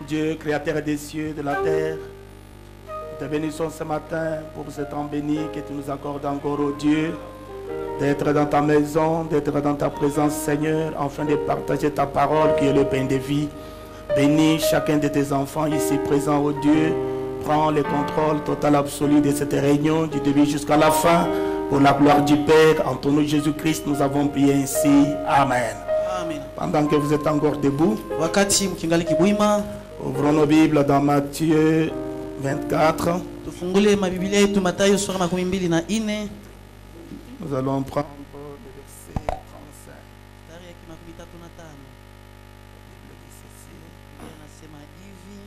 Dieu, créateur des cieux, de la terre, nous te bénissons ce matin pour ce temps béni que tu nous accordes encore, oh Dieu, d'être dans ta maison, d'être dans ta présence, Seigneur, afin de partager ta parole qui est le pain de vie. Bénis chacun de tes enfants ici présents, oh Dieu. Prends le contrôle total absolu de cette réunion du début jusqu'à la fin. Pour la gloire du Père, en ton nom Jésus-Christ, nous avons prié ainsi. Amen. Amen. Pendant que vous êtes encore debout, Wakati mkingali kibuima, ouvrons nos Bibles dans Matthieu 24. tufungule mabiblia yetu Mathayo sura 24. Nous allons prendre le verset 35. Mstari ya 35. La Bible dit ceci. Anasema hivi: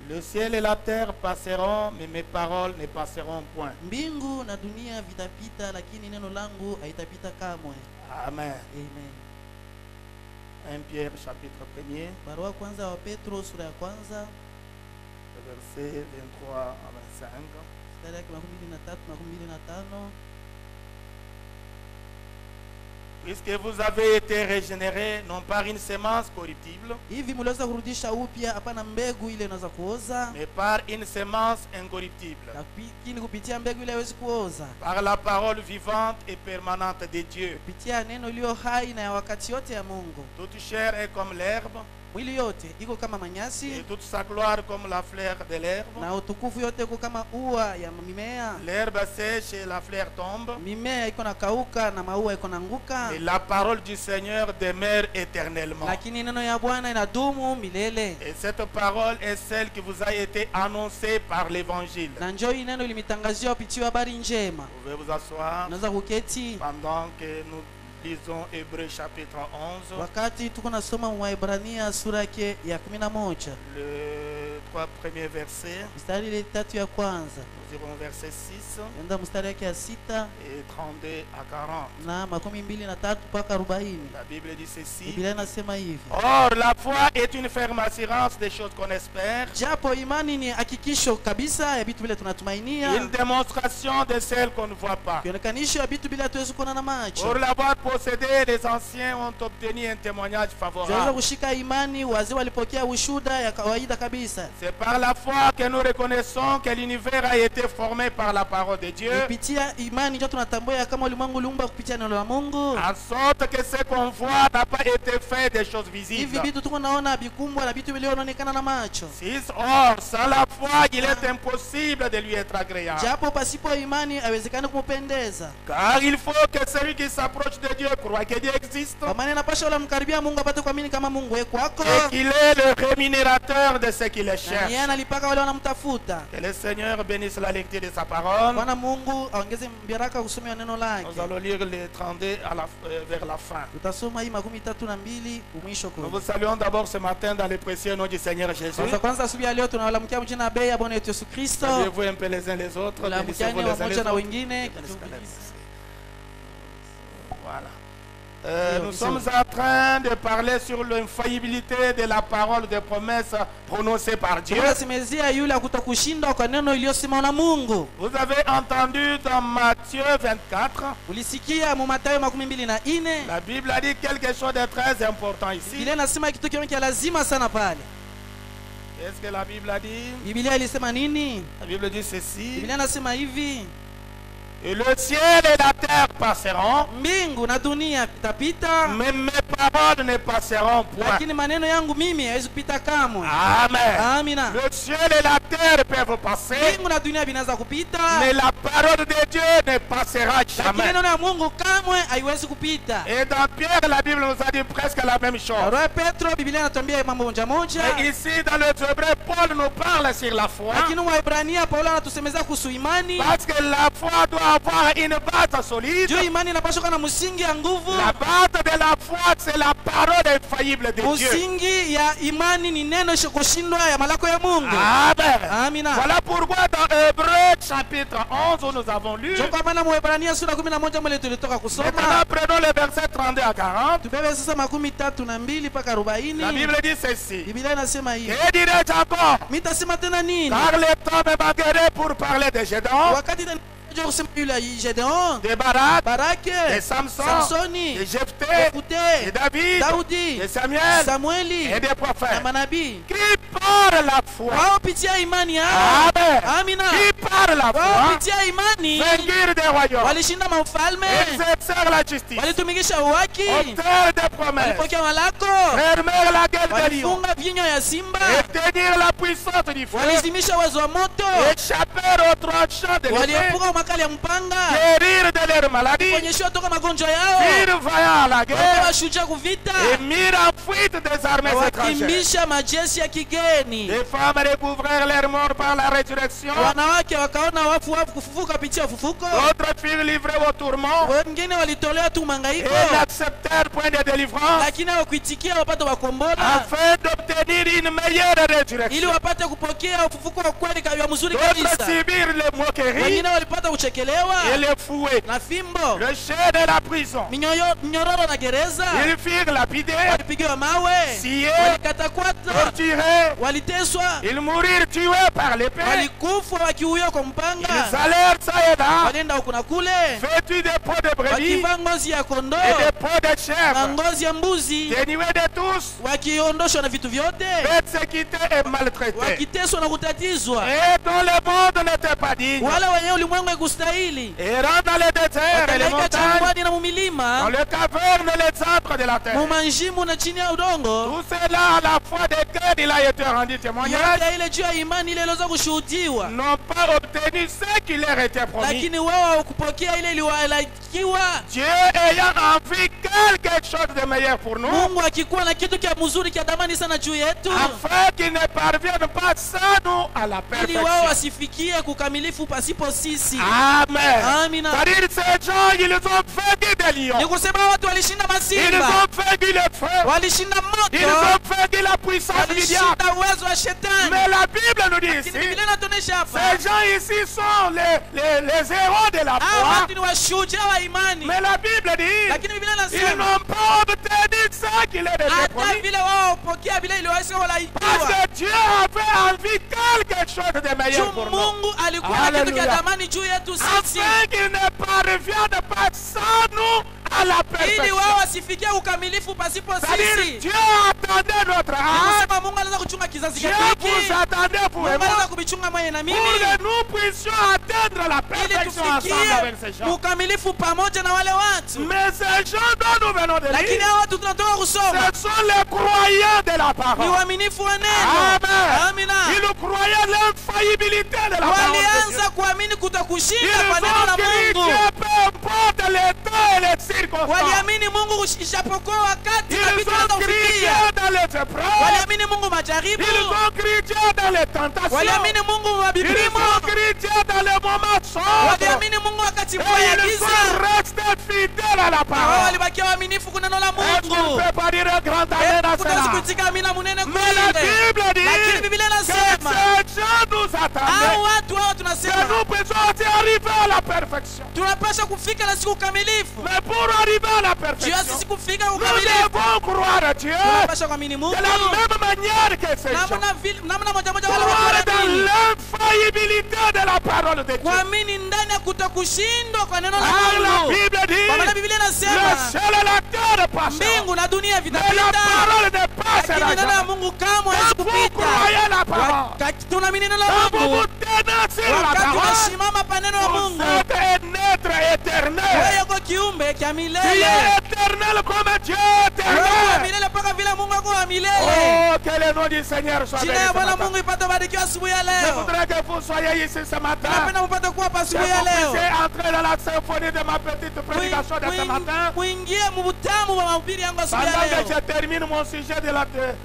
Le ciel et la terre passeront, mais mes paroles ne passeront point. mbingu na dunia vitapita, lakini neno langu haitapita kamwe. Amen. Amen. 1 Pierre chapitre 1er, Barua kwanza wa Petro sura ya kwanza le verset 23 à 25. mstari ya 23 na 25. Puisque vous avez été régénérés, non par une semence corruptible, Hivi mliweza kurudisha upya, hapana mbegu ile inaweza kuoza, mais par une semence incorruptible, lakini kupitia mbegu ile haiwezi kuoza, par la parole vivante et permanente de Dieu. kupitia neno iliyo hai na ya wakati yote ya Mungu. Toute chair est comme l'herbe, Mwili yote iko kama et manyasi toute sa gloire comme la fleur de l'herbe. na utukufu yote iko kama ua ya mimea. L'herbe sèche et la fleur tombe, Mimea iko na kauka na maua iko nanguka, et la parole du Seigneur demeure éternellement. lakini neno ya Bwana inadumu milele. Et cette parole est celle qui vous a été annoncée par l'évangile. Na njoo hii neno limitangazwa kupitia habari njema. Vous pouvez vous asseoir Unaweza kuketi pendant que nous lisons Hébreux chapitre 11, wakati tuko nasoma Waebrania sura yake ya 11 les 3 premiers versets. mstari ile 3 ya kwanza Nous irons verset 6 enda mstari yake ya 6 et 32 à 40. na 23 mpaka 40. La Bible dit ceci. Biblia inasema hivi: Or, la foi est une ferme assurance des choses qu'on espère, japo imani ni hakikisho kabisa ya vitu vile tunatumainia, une démonstration de celles qu'on ne voit pas. kionekanisho ya vitu bila tuwezi kuona na macho. Pour l'avoir possédé, les anciens ont obtenu un témoignage Tunaweza favorable. kushika imani, wazee walipokea ushuhuda ya kawaida kabisa. C'est par la foi que nous reconnaissons que l'univers a été formé par la parole de Dieu, Kupitia imani ndio tunatambua kama ulimwengu uliumba kupitia neno la Mungu. en sorte que ce qu'on voit n'a pas été fait des choses Hivi visibles. vitu tuko naona bikumbwa na vitu vilivyoonekana na macho. Or, sans la foi, il est impossible de lui être agréable. Japo pasipo imani haiwezekani kumpendeza. Car il faut que celui qui s'approche de Dieu croit que Dieu existe Kwa maana inapasha ule mkaribia Mungu apate kuamini kama Mungu yeye kwako. et qu'il est le rémunérateur de ceux qui le Na cherchent. yeye analipaka wale wanamtafuta. Que le Seigneur bénisse la lecture de sa parole. Bwana Mungu aongeze baraka kusomea neno lake. Nous allons lire les 32 vers la fin. Tutasoma hii 32 umwisho Nous kwa. vous saluons d'abord ce matin dans le précieux nom du Seigneur Jésus. Kwanza asubuhi ya leo tunawalamkia mjina na bei ya Bwana wetu Yesu Kristo. Saluez-vous un peu les uns les autres. Bénissez-vous Tunalamkiane les uns les wamoja na autres. wengine. Voilà. Nous sommes en train de parler sur l'infaillibilité de la parole de promesse prononcée par Dieu. Tunasemezea yule akutokushindwa kwa neno iliyosemwa na Mungu. Vous avez entendu dans Matthieu 24, Ulisikia mu Mathayo 24. la Bible a dit quelque chose de très important ici. Biblia inasema kitu kimoja lazima sana pale. Qu'est-ce que la Bible a dit? Biblia ilisema nini? La Bible dit ceci. Biblia inasema hivi: Et le ciel et la terre passeront, mbingu na dunia vitapita, mais mes paroles ne passeront point. lakini maneno yangu mimi haiwezi kupita kamwe. Amen. Amina. Le ciel et la terre peuvent passer, Mbingu na dunia vinaweza kupita, mais la parole de Dieu ne passera lakini jamais. neno la Mungu kamwe haiwezi kupita. Et dans Pierre, la Bible nous a dit presque la même chose. Roho Petro, Biblia inatuambia mambo moja moja. Mais ici, dans les Hébreux, Paul nous parle sur la foi. Lakini Waebrania Paulo anatusemeza kuhusu imani. Parce que la foi doit avoir une base solide. Juu imani inapaswa kuwa na msingi ya nguvu. La base de la foi, c'est la parole infaillible de Dieu. Msingi ya imani ni neno kushindwa ya malako ya Mungu. Amen. Amina. Voilà pourquoi dans Hébreux chapitre 11 où nous avons lu. Kwa maana Waebrania sura 11 mle tulitoka kusoma. Maintenant prenons les versets 32 à 40. Tubebe sasa 32 mpaka 40. La Bible dit ceci. Biblia inasema hivi: Que dirais-je encore? mitasema tena nini? Car le temps me manquerait pour parler de Gédon. Wakati Unajua kusema yule Gedeon, de Barak, Baraki, de Samson, Samsoni, de Jephthé, Jephthé, de David, Daudi, de Samuel Samueli et des na prophètes. manabii. Qui par la foi, Wao pitia imani yao. Amen. Amina. Qui par la Wao foi pitia imani vainqueur des royaumes, walishinda maufalme, exercèrent la justice, walitumikisha uwaki, obtinrent des promesses, walipokea malako, fermèrent la gueule des lions, walifunga vinywa ya simba, éteignirent la puissance du feu, walizimisha uwezo wa moto, échappèrent au tranchant de l'épée, waliepuka makali ya mpanga, guérirent de leur maladie, kuonyeshwa toka magonjwa yao, firent vaillant à la wakawa guerre washujaa kuvita, et mirent en fuite des armées étrangères. wakimbisha majeshi ya kigeni. Les femmes découvrèrent leur mort par la résurrection, Wanawake wakaona wafu kufufuka kupitia ufufuko, d'autres furent livrés au tourment wengine walitolewa tu et mangaiko, n'acceptèrent point de délivrance lakini hawakuitikia wapate wakombola, afin d'obtenir une meilleure ili résurrection. wapate kupokea ufufuko wa kweli ya mzuri D'autres kabisa. subirent les moqueries Wengine walipata kuchekelewa et les fouets, na fimbo, le chêne de la prison. minyororo na gereza, Ils furent lapidés, walipigiwa mawe, sciés, walikatakata, torturés, waliteswa, ils moururent tués par l'épée. walikufa wakiuiwa kwa mpanga, Ils allèrent ça et là, walienda huku na kule vêtus de peaux de brebis wakivaa ngozi ya kondoo et de peaux de na chèvre, ngozi ya mbuzi, dénués de tous, wakiondoshwa na vitu vyote, persécutés et maltraités, wakiteswa na kutatizwa, et dont le monde n'était pas digne, wale wenye ulimwengu haikustahili, errant dans les déserts et les wakalaika montagnes, jangwani na dans mumilima, les cavernes et les centres de la terre. mumanjimu na chini ya udongo. Tout cela à la fois desquels il a été rendu témoignage, Yote ile juu ya imani ile iliweza kushuhudiwa, n'ont pas obtenu ce qui leur était promis. lakini wao hawakupokea ile iliwalakiwa. Dieu ayant envie quelque chose de meilleur pour nous, Mungu akikuwa na kitu kia mzuri kia damani sana juu yetu, afin qu'ils ne parviennent pas sans nous à la ili wao perfection. wasifikie kukamilifu pasipo sisi. Amen. Amina. C'est-à-dire ces gens, ils ont vaincu des Ni lions, kusema watu walishinda ils masimba, ont vaincu le feu, walishinda ils moto, ont vaincu la puissance du diable. walishinda uwezo wa shetani. Mais la Bible nous dit Lakini ici, Biblia inatuonyesha hapa ces gens ici sont les héros de la hawa foi. watu ni washujaa wa imani, Mais la Bible dit, lakini Biblia ils inasema n'ont pas obtenu ça qu'il leur était hata promis. vile wao pokea vile iliweza Parce walaikiwa. que Dieu avait envie quelque chose de meilleur pour Juu nous. Mungu alikuwa na kitu Hallelujah. kia damani juu yetu sisi, Afin qu'ils ne parviennent pas sans nous à la ili perfection. wao wasifikie ukamilifu pasipo C'est-à-dire, sisi. Dieu attendait notre âme. Kusema Mungu anaweza kuchunga kizazi Dieu hiki, vous attendait, vous et Mungu moi, anaweza kubichunga mwenye na pour mimi, que nous puissions atteindre la ili perfection ensemble avec ces tufikie gens. ukamilifu pamoja na wale watu. Mais ces gens dont nous venons de Lakini lire, hao watu tunatoka kusoma ce sont les croyants de la ni parole. waaminifu wa neno. Amen. Amina. Ils croyaient l'infaillibilité de la parole de Dieu. Walianza kuamini kutokushinda Ils kwa neno la ont crié Mungu. Dieu, peu importe les temps et les circonstances. Waliamini Mungu ishapokuwa wakati na Ils vitu ont crié vinazofikia. Dieu dans les épreuves. Waliamini Mungu majaribu. Ils ont crié Dieu dans les tentations. Waliamini Mungu Ils mabipimo. ont crié Dieu dans les moments sombres. Waliamini Mungu wakati Et mvua ya ils giza. sont restés fidèles à la Na wao parole. walibakia waaminifu kwa neno la Est-ce qu'on Mungu. peut pas dire un grand amen à Kuna cela? kuitika amina munene Mais la kule. Bible Lakini dit Biblia que inasema ces gens nous hao attendaient. watu hao Que tunasema nous puissions aussi arriver à la perfection. tunapaswa kufika na siku ukamilifu. Mais pour arriver à la Juu ya perfection, sisi kufika nous ukamilifu devons croire à Dieu tunapaswa kuamini Mungu. de la même manière que ces gens. Namna moja moja wale watu Croire dans wanaamini. l'infaillibilité de la parole de Dieu. Kuamini ndani ya kutokushindwa kwa neno la Car la Mungu. Bible Kwa maana dit, Biblia le inasema ciel et la terre passeront, mbingu na dunia mais la vitapita, parole ne lakini passera neno la jamais. Mungu kamwe hawezi Quand vous kupita. croyez la parole, Wakati tunaamini neno la quand vous Mungu, vous tenez sur la wakati parole, unasimama pa neno la vous Mungu, êtes un être éternel. wewe uko kiumbe cha Tu milele. es éternel comme Dieu Wewe wa éternel. milele mpaka vile Mungu ako wa milele. Oh, que le nom du Seigneur soit Jina béni ya ce Bwana matin. Mungu ipate barikiwa asubuhi ya Je leo. voudrais que vous soyez ici ce matin. Napenda mpate kuwa pa Que asubuhi ya vous leo. puissiez entrer dans la symphonie de ma petite prédication de ce matin. Muingie mubutamu wa mahubiri yangu asubuhi ya Pendant que leo. je termine mon sujet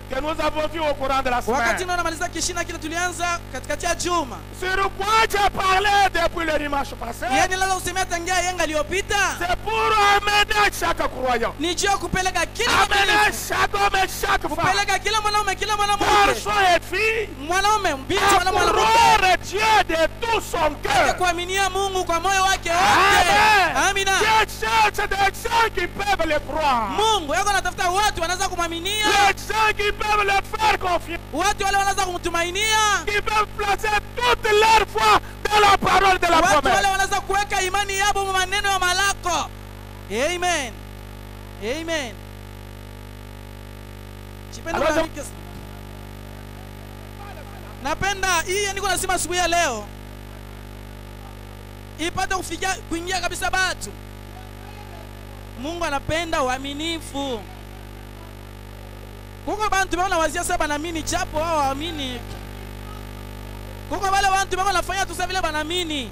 que nous avons vu au courant de la Wakati semaine. ndio namaliza kishina kile tulianza katikati ya juma. Sur quoi j'ai parlé depuis le dimanche passé. Yaani leo usemea tangia yenga iliyopita. C'est pour amener chaque croyant. Ni juu ya kupeleka kila Amener mwaminifu. chaque homme et chaque femme. Kupeleka kila mwanaume kila mwanamke. Garçon et fille. Mwanaume mbinti À wala mwanamke. croire Dieu de tout son cœur. Kuaminia Mungu kwa moyo wake Amen. wote. Amina. Dieu cherche des gens qui peuvent le croire. Mungu yako anatafuta watu wanaweza kumwaminia. Les gens qui peuvent le faire confiance. Watu wale wanaweza kumtumainia. Qui peuvent placer toute leur foi dans la parole de la Watu promesse. wale wanaweza kuweka imani yao kwa maneno ya malako. Amen. Amen. Alors, napenda hii niko nasema asubuhi ya leo ipate kuingia kabisa batu. Mungu anapenda uaminifu. Kuko bantu bana wazia sasa banaamini japo wao waamini. Kuko wale bantu bana wanafanya tu vile banaamini.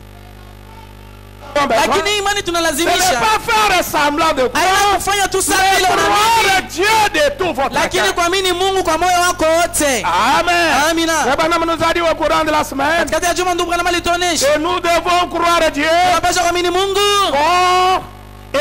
Lakini imani tunalazimisha. Ce n'est pas faire semblant de croire. Haina kufanya tu sasa vile Croire Dieu de tout votre cœur. lakini kuamini Mungu kwa moyo wako wote. Amen. Amina. Branham nous a dit au courant de la semaine Katikati ya juma ndugu Branham alituonesha que nous devons croire Dieu, tunapaswa kuamini Mungu corps,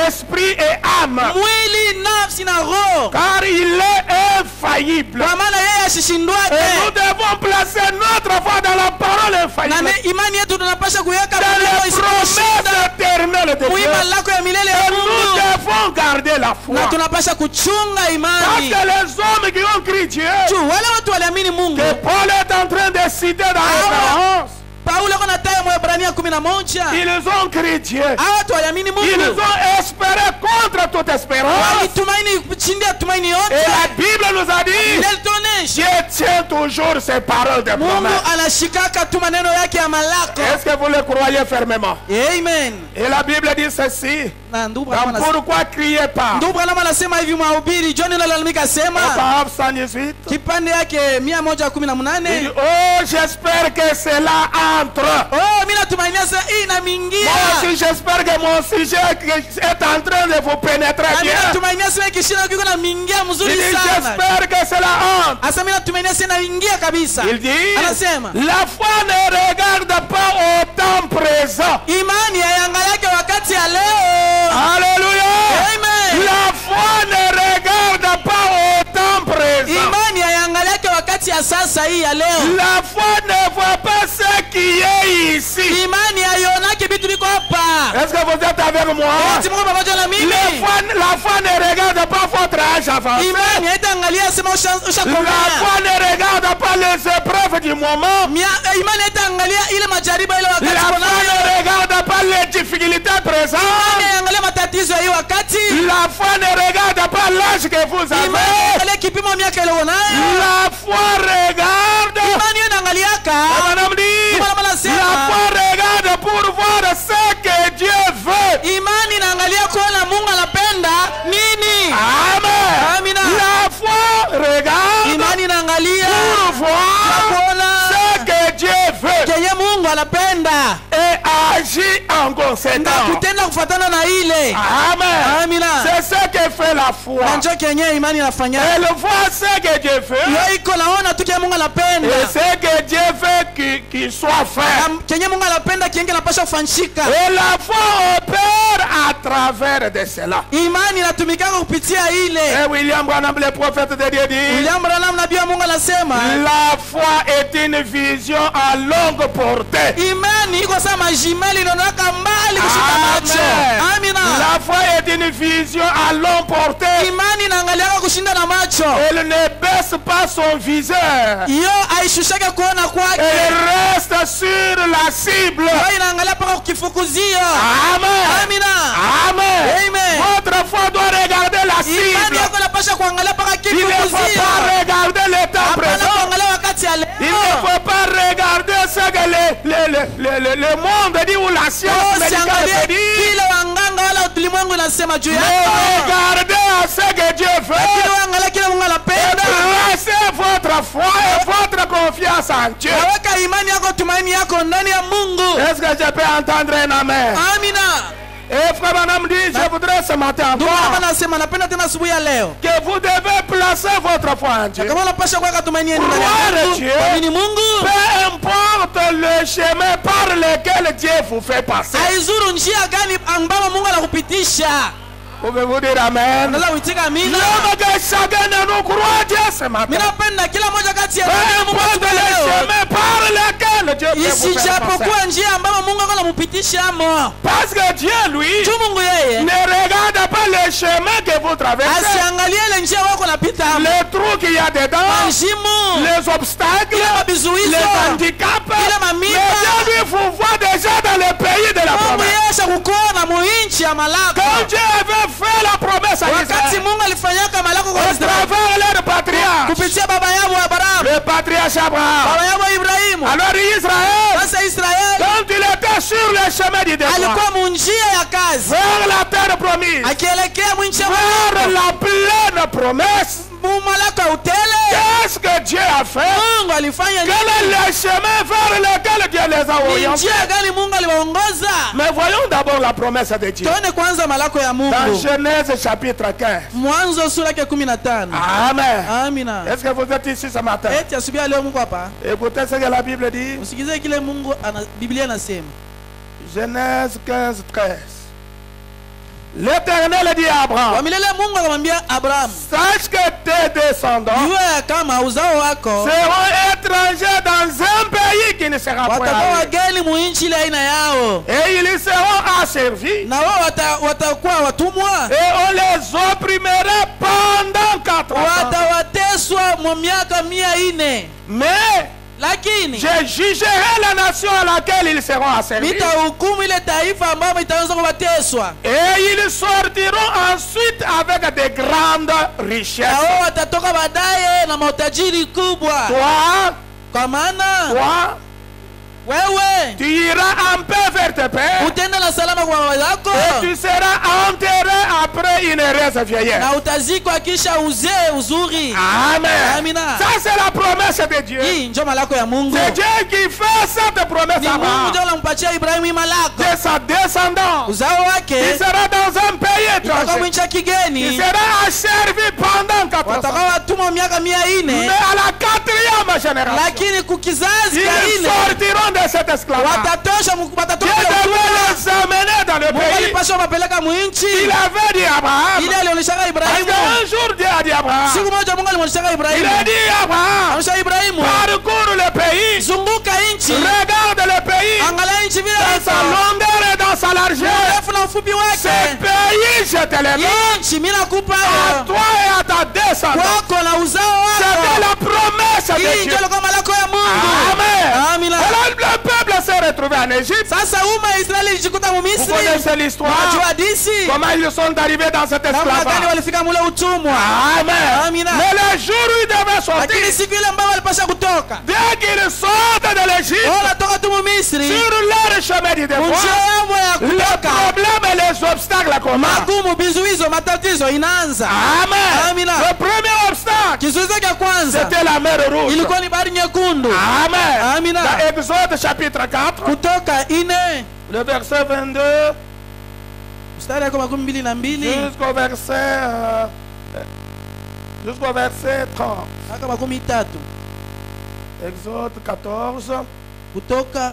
esprit et âme, mwili, nafsi na roho, car il est infaillible. kwa maana yeye Et nous asishindwake. devons placer notre foi dans la parole Na infaillible, imani yetu tunapaswa kuiweka dans kwa les promesses éternelles de Dieu. muima lako ya milele ya Et nous Mungu, devons garder la foi. na tunapaswa kuchunga Parce imani. que les hommes qui ont crié Dieu, Tu wale watu waliamini Mungu. que Paul est en train de citer dans Référence, Paulo kuna taya Mwaebrania 11. ils ont crié Dieu. Hao watu waliamini Ils Mungu. ont espéré contre toute espérance. Walitumaini chini ya tumaini Et yote. la Bible nous a dit, Nilitonesha Dieu tient toujours ses paroles de Mungu promesse. anashikaka tu maneno yake ya malako. Est-ce que vous le croyez fermement? Amen. Et la Bible dit ceci. Na ndugu Donc Branham pourquoi crier pas? Ndugu Branham anasema hivi Mhubiri John analalamika sema Proverbe 118. kipande yake Il dit, 118. oh, j'espère que cela entre. Oh, mimi natumainia sasa hii Moi inamingia. aussi, j'espère que mon sujet est en train de vous pénétrer Na mimi bien. natumainia sasa kishina kiko na mingia Il mzuri dit, sana. j'espère que cela entre. Asa mimi natumainia sasa inaingia kabisa. Il dit, Anasema la foi ne regarde pas au temps présent. imani haiangalake wakati ya leo. Alléluia. Amen. La foi ne regarde pas au temps présent. Imani haiangalake wakati ya sasa hii ya leo. La foi ne voit pas ce qui est ici. Imani haionake vitu viko hapa. Est-ce que vous êtes avec moi? Eti Mungu pamoja na mimi. La foi ne regarde pas votre âge avancé. Imani haitaangalia sema La ushakomea. foi ne regarde pas les épreuves du moment. Imani haitaangalia ile majaribu ile La wakati foi tunayo. ne regarde pas les difficultés présentes. Imani haangalia matatizo ya hii wakati. La foi ne regarde pas l'âge que vous Imani avez. haangalia kipimo miaka ile unayo. La foi regarde. Imani inaangaliaka. Madame dit, Madame anasema. la foi regarde pour voir ce que Dieu veut. Imani inaangalia kuona Mungu anapenda nini. Amen. Amina. La foi regarde Imani inaangalia pour voir kuona ce que Dieu veut kenye Mungu anapenda et agit en na conséquence. kutenda kufuatana na ile. Amen. Amina. C'est ce que fait la foi. Na njoo kenye imani inafanya. Elle voit ce que Dieu veut Yeye iko naona tu kenye Mungu anapenda. et ce que Dieu veut qu'il soit fait. Na kenye Mungu anapenda kienge napasha kufanyika. Et la foi opère à travers de cela. Imani inatumikanga kupitia ile. Et William Branham, le prophète de Dieu, dit, William Branham nabii wa Mungu anasema la foi est une vision à longue portée. imani iko sawa majimeli inaonaka mbali kushika macho. Amina. La foi est une vision à longue portée. Imani inaangaliaka kushinda na macho. Elle ne baisse pas son viseur. Hiyo aishushake kuona kwake. Elle reste sur la cible. Hiyo inaangalia paka kukifukuzio. Amen. Amina. Amen. Amen. Votre foi doit regarder la Imani cible. yako inapasha kuangalia paka Il ne faut kifukuzio. pas regarder le temps Hapana présent. kuangalia wakati ya leo. Il ne faut pas regarder ce que le monde dit ou la science médicale Usiangalie dit. kile wanganga wala ulimwengu inasema juu Mais yako. regardez à ce que Dieu Kile veut. uangalie kile Mungu Et anapenda. placez votre foi et votre confiance en Dieu. Weka imani yako, tumaini yako ndani ya Mungu. Est-ce que je peux entendre un amen? Amina. Et frère Branham dit, je voudrais ce matin Ndugu hapa encore nasema napenda tena asubuhi ya leo. que vous devez placer votre foi en Dieu. Kama unapasha kuweka tumaini yenu ndani Croire ya Mungu. Dieu. Kuamini Mungu. Peu importe le chemin par lequel Dieu vous fait passer. Haizuru njia gani ambapo Mungu anakupitisha. Pouvez-vous dire amen? Unaweza kuitika amina. L'homme que chacun de nous croit Dieu ce matin. Mimi napenda kila mmoja kati ya Peu Mungu importe le leo. chemin par lequel Dieu peut vous faire passer. Isijapokuwa njia ambapo Mungu anamupitisha amo. Parce que Dieu, lui, Tu Mungu yeye ne regarde pas le chemin que vous traversez, asiangalie ile njia wako napita amo. les trous qu'il y a dedans, Majimu. les obstacles, Ile mabizuizo. les handicaps. Ile Mais mamita. Dieu, lui, vous voit des nchi ya Malako. Quand Dieu avait fait la promesse à Wakati Israël, Mungu alifanyaka Malako kwa au Israeli travers leur patriarche, kupitia baba yao Abraham, le patriarche Abraham. baba yao Ibrahimu. Alors Israël, Sasa Israeli quand il était sur le chemin du départ, alikuwa munjia ya kazi vers la terre promise, akielekea mwinchi ya vers Malako, la pleine promesse, Malako ya utele. qu'est-ce que Dieu a fait? Mungu alifanya Quel est le chemin vers lequel Dieu les a ni orientés? njia gani Mungu aliwaongoza? Mais voyons d'abord la promesse de Dieu. Tuone kwanza Malako ya Dans Mungu. Genèse chapitre 15. Mwanzo sura yake 15. Amen. Amina. Est-ce que vous êtes ici ce matin? Eti asubuhi leo Mungu hapa. Écoutez ce que la Bible dit. Usikize kile Mungu Biblia inasema. Genèse 15, 13. L'Éternel dit à Abraham, Kwa milele Mungu akamwambia Abraham, sache que tes descendants jua kama uzao wako seront étrangers dans un pays qui ne sera point watakuwa à eux. wageni mu nchi ile aina yao, Et ils seront asservis. na wao watakuwa watumwa, Et on les opprimera pendant 4 ans. watawateswa mwa miaka 400. Mais Lakini je jugerai la nation à laquelle ils seront asservis. nitahukumu ile taifa ambayo itaanza kuwateswa, Et ils sortiront ensuite avec de grandes na richesses. wao watatoka baadaye na mautajiri kubwa. Toi, Kwa maana wewe tu iras en paix vers tes pères. utaenda na salama kwa baba yako, Et tu seras enterré après une heureuse vieillesse. na utazikwa kisha uzee uzuri. Amen. Amina. Ça, c'est la promesse de Dieu. Hii ndio malako ya Mungu. C'est Dieu qui fait cette promesse Ni à Mungu Abraham. ndio anampatia Ibrahimu hii malako. De sa descendance. Uzao Il wake sera dans un pays itakuwa étranger. mwinchi ya Il kigeni, sera asservi pendant 4 watakuwa ans. watumwa miaka 400. Mais à la 4e génération, Lakini kukizazi ils cha ine sortiront de cet esclavage. watatosha Dieu watatoka devait les amener dans le Mungu pays. alipaswa wapeleka mwinchi Il avait dit à Abraham. ile alionyeshaka Parce Ibrahimu. qu'un jour Dieu a dit à Abraham. Siku moja Mungu alimwonyeshaka Il Ibrahimu, a dit à Abraham. aonyesha Ibrahimu, Parcours le pays. zunguka nchi, Regarde le pays. angalia nchi vile Dans sa iko, longueur et dans sa largeur. urefu na ufupi Ce wake. pays, je te le donne. Hii nchi mimi nakupa À toi et à ta descendance. kwako na uzao C'était wako. la promesse de Hii Dieu. ndio ilikuwa malako ya Mungu. Amen. Amina. Alors le peuple s'est retrouvé en Égypte. Sasa umma ya Israeli ilijikuta mu Vous Misri. connaissez l'histoire. Unajua hadithi Comment ils sont arrivés dans cet namna gani esclavage. walifika mule utumwa. Amen. Amina. Mais le jour où ils devaient sortir, Lakini siku ile ambayo walipasha kutoka, dès qu'ils sortent de l'Égypte, wanatoka tu mu Misri, sur leur chemin du njia départ, yao ya le kutoka problème et les obstacles commencent. magumu, vizuizo, matatizo inaanza. Amen. Amina. Le premier obstacle, Kizuizo cha kwanza c'était la mer rouge. ilikuwa ni bahari nyekundu. Amen. Amina. Dans Exode chapitre 4, Kutoka 4 le verset 22 mstari wako 22 jusqu'au verset 30. mpaka 13. Exode 14, Kutoka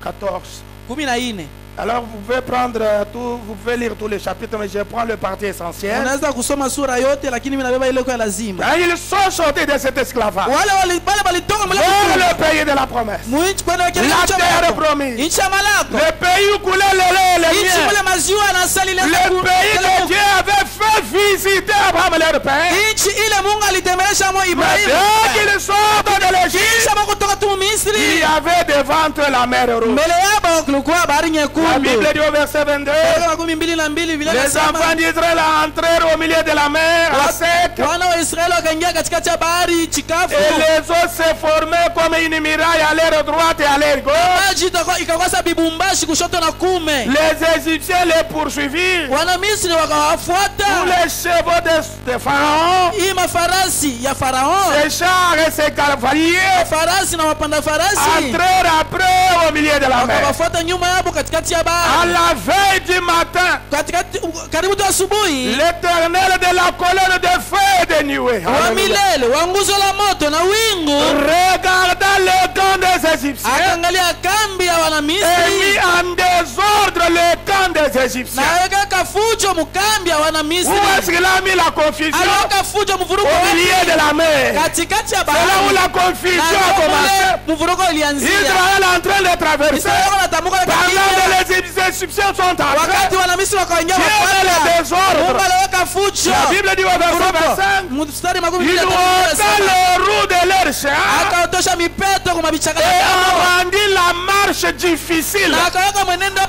14. 14. Alors vous pouvez prendre tout, vous pouvez lire tous les chapitres, mais je prends le parti essentiel. Unaweza kusoma sura yote, lakini mimi nabeba ile kwa lazima. Quand ils sont sortis de cet esclavage, Wale walitoka mle vers le pays de la promesse, mwinchi kwenda la terre promise, nchi ya malako, le pays où coulait le lait et le nchi miel, mule maziwa na asali ile le pays que Dieu avait fait visiter Abraham leur père. nchi ile Mungu alitembelesha mo Mais Ibrahimu. dès qu'ils sortent de l'Égypte, Kisha Mungu kutoka tu il Misri, y avait devant eux la mer rouge. mbele yao kulikuwa bahari La nyekundu. Bible dit au verset 22, Kutoka 22 vile les nasema enfants d'Israël entrèrent au milieu de la mer à sec, wana wa Israeli wakaingia katikati ya bahari chikafu, et les eaux se formaient comme une muraille à leur droite et à leur gauche. maji ikakosa bibumbashi kushoto na kume. Les Égyptiens les poursuivirent. Wana Misri Tous wakawafuata, les chevaux de Pharaon, hii mafarasi ya Farao, ses chars et ses cavaliers farasi na wapanda farasi entrèrent après au milieu de la mer. wakawafuata nyuma yabo katikati ya À bahari. la veille du matin, Katikati karibu tu asubuhi, l'Éternel de la colonne de feu et de nuée wa milele wa nguzo la moto na wingu regarda le camp des Égyptiens akaangalia kambi ya wana et mit Misri en désordre le camp des na Égyptiens. aweka fujo mukambi ya wana Où est-ce Misri, qu'il a mis la confusion? aliweka fujo mvurugo Au milieu de la mer. katikati ya C'est là où bahari. la confusion a Na commencé. kule mvurugo ulianzia. Israël est en train de traverser. Israeli wanatambuka na Pendant kabila. que les Égyptiens sont entrés, Wakati wana Misri wakaingia Dieu met le wafanya, désordre. Mungu aliweka fujo. La Bible dit au verset 25, Mstari makumi il mbili na tatu ôta inasema, les roues de leur char akaotosha mipeto kwa mabichaka et yao rendit la marche difficile. na akaweka mwenendo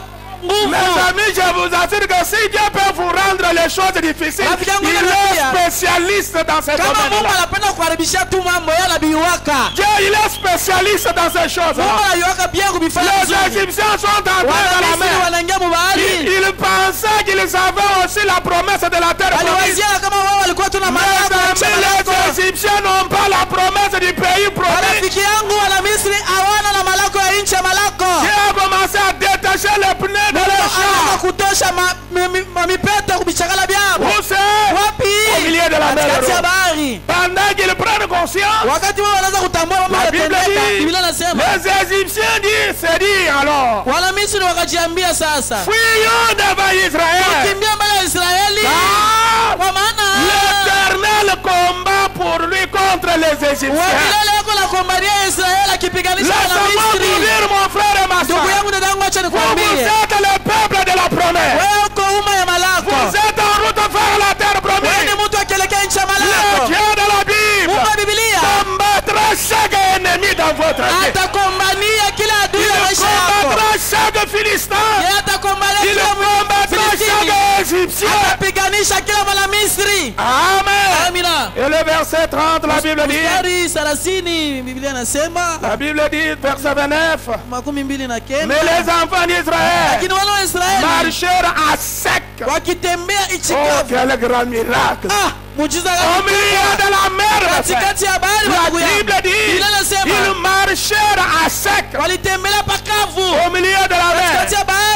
Mes amis, je vous assure que si Dieu peut vous rendre les choses difficiles, il est spécialiste dans ces domaines-là. Dieu, il est spécialiste dans ces choses-là. Les Égyptiens sont entrés dans la mer. Ils pensaient qu'ils avaient aussi la promesse de la terre promise. Mais les Égyptiens n'ont pas la promesse du pays promis. Dieu a commencé à détacher les pneus de leur char. Où c'est? Au milieu de la mer. Pendant qu'ils prennent conscience, la Bible dit, les Égyptiens disent, c'est dit alors, fuyons devant Israël. L'Éternel combat pour lui contre les Égyptiens. Laisse-moi vous dire, mon frère et ma soeur, vous êtes le peuple de la promesse. Vous êtes en route vers la terre promise. Le Dieu de la Bible combattra chaque ennemi dans votre vie. Il combattra chaque Philistin. Il combattra chaque Égyptien. Amen. Et le verset 30, la Bible dit, verset 29, mais les enfants d'Israël marchèrent à sec. Oh, quel grand miracle! Au milieu de la mer, la Bible dit, ils marchèrent à sec. Au milieu de la mer.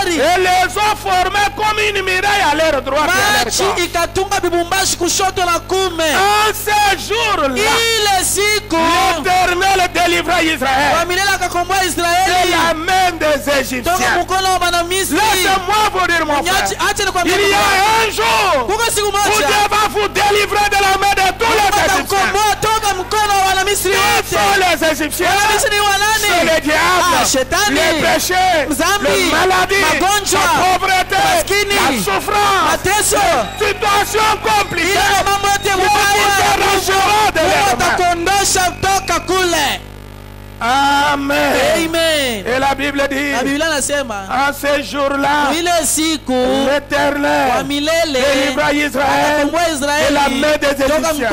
Et les eaux formaient comme une muraille à l'air droit. En ce jour-là, l'Éternel délivra Israël de la main des Égyptiens. Laissez-moi vous dire, mon frère, il y a un jour où Dieu va vous délivrer de la main de tous les Égyptiens. Qui sont les Égyptiens? C'est le diable, les péchés, les maladies, la pauvreté, la souffrance, la situation compliquée. Amen. Amen. Et la Bible dit, en ce jour-là, l'Éternel délivra Israël de la main des Égyptiens.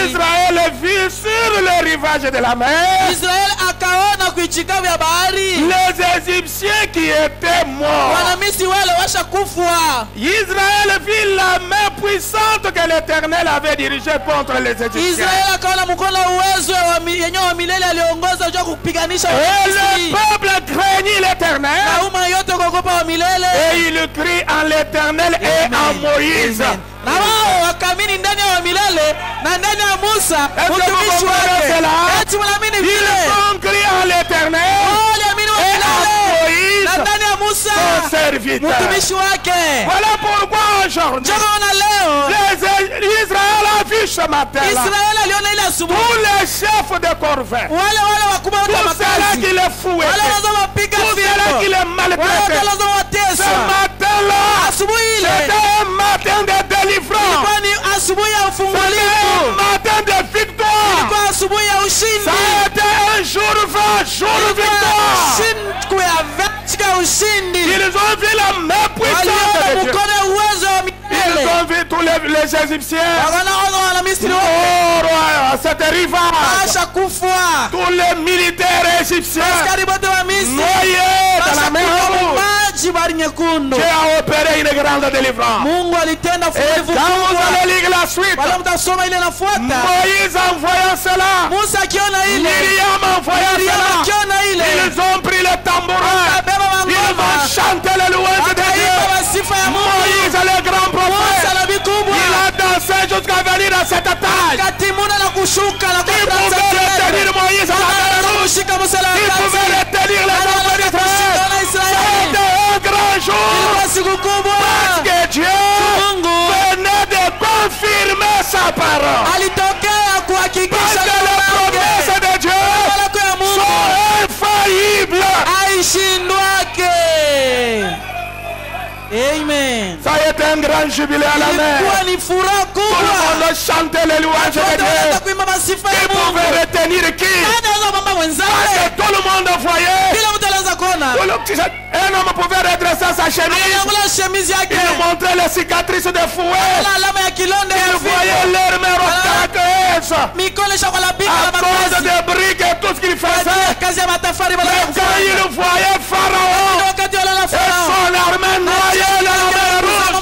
Israël vit sur le rivage de la mer les Égyptiens qui étaient morts. Israël vit la main puissante que l'Éternel avait dirigée contre les Égyptiens. Et le peuple craignit l'Éternel. Et il crie en l'Éternel et en Moïse. Ils ont crié en l'Éternel et en Moïse, son serviteur. Voilà pourquoi aujourd'hui Israël a vu ce matin tous les chefs de corvée, tous ceux-là qui les fouettaient, tous ceux-là qui les maltraitaient. Ce matin-là, c'était un matin de délivrance, c'était un matin de victoire. Ça a été un jour vache, jour de victoire. Ils ont vu la main puissante de Dieu. Ils ont vu tous les Égyptiens mort à cette rivage. Tous les militaires égyptiens noyés dans la mer rouge. Dieu a opéré une grande délivrance. Et quand vous allez lire la suite, Moïse envoyant cela, Myriam envoyant cela, ils ont pris le tambourin, ils vont chanter les louanges de Dieu. Moïse, le grand prophète, il a dansé jusqu'à venir à cette taille. Il pouvait retenir Moïse à la mer rouge. Il pouvait retenir les enfants d'Israël. C'était un grand jour. Parce que Dieu venait de confirmer sa parole. Parce que les promesses de Dieu sont infaillibles. Amen. Ça a été un grand jubilé à la mer. Tout le monde chantait les louanges de Dieu. Ils pouvaient retenir qui? Parce que tout le monde voyait. Tout le un homme pouvait redresser sa chemise. Il montrait les cicatrices de fouet. Il voyait leur main au à cause des briques et tout ce qu'il faisait. Mais quand il voyait Pharaon et son armée noyée dans la mer Rouge,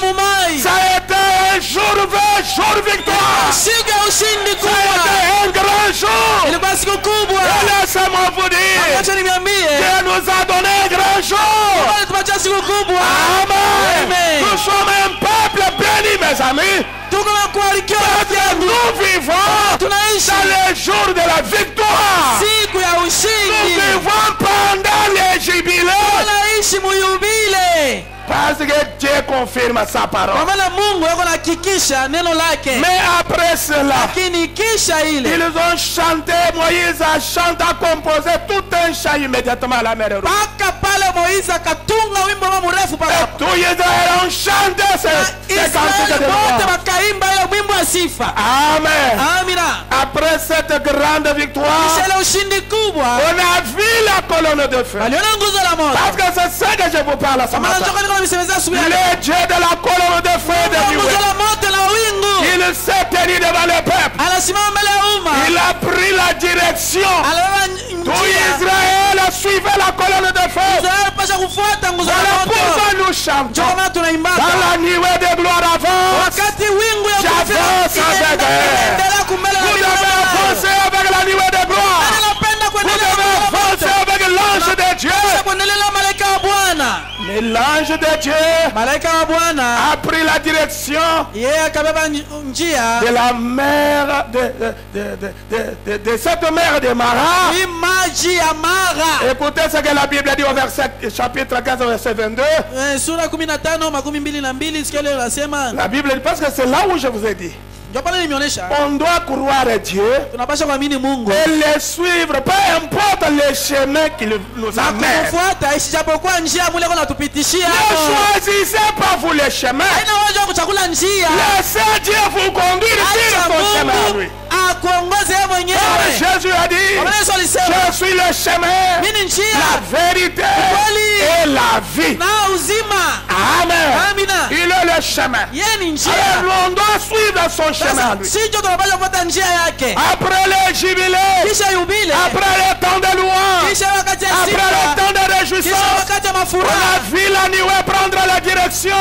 ça a été un jour victoire. Ça a été un grand jour. Et laissez-moi vous dire, Dieu nous a donné un grand jour. Amen. Nous sommes un peuple béni, mes amis. Nous vivons dans les jours de la victoire. Nous vivons pendant les jubilés. Parce que Dieu confirme sa parole. Mais après cela, ils ont chanté, Moïse a chanté, a composé tout un chant immédiatement à la mer Rouge. Et tout Israël ont chanté ces cantiques de gloire. Amen. Après cette grande victoire, on a vu la colonne de feu. Parce que c'est ça que je vous parle ce matin. Le Dieu de la colonne de feu de nuée, il s'est tenu devant le peuple. Il a pris la direction. Tout Israël suivait la colonne de feu. Voilà pourquoi nous chantons. Dans la nuée de gloire avance, j'avance avec elle. Vous devez avancer avec la nuée de gloire. Vous devez avancer avec l'ange de Dieu. Mais l'ange de Dieu a pris la direction de la mer, de cette mer de Mara. Écoutez ce que la Bible dit au verset, chapitre 15, verset 22. La Bible dit, parce que c'est là où je vous ai dit. On doit croire à Dieu et les suivre, peu importe les chemins qu'il nous amène. Ne choisissez pas vous les chemins. Laissez Dieu vous conduire sur son chemin à lui. Jésus a dit, je suis le chemin, la vérité et la vie. Amen. Il est le chemin. Alors on doit suivre son chemin à lui. Après les jubilés, après le temps de louange, après le temps de réjouissance, on a vu la nuée prendre la direction.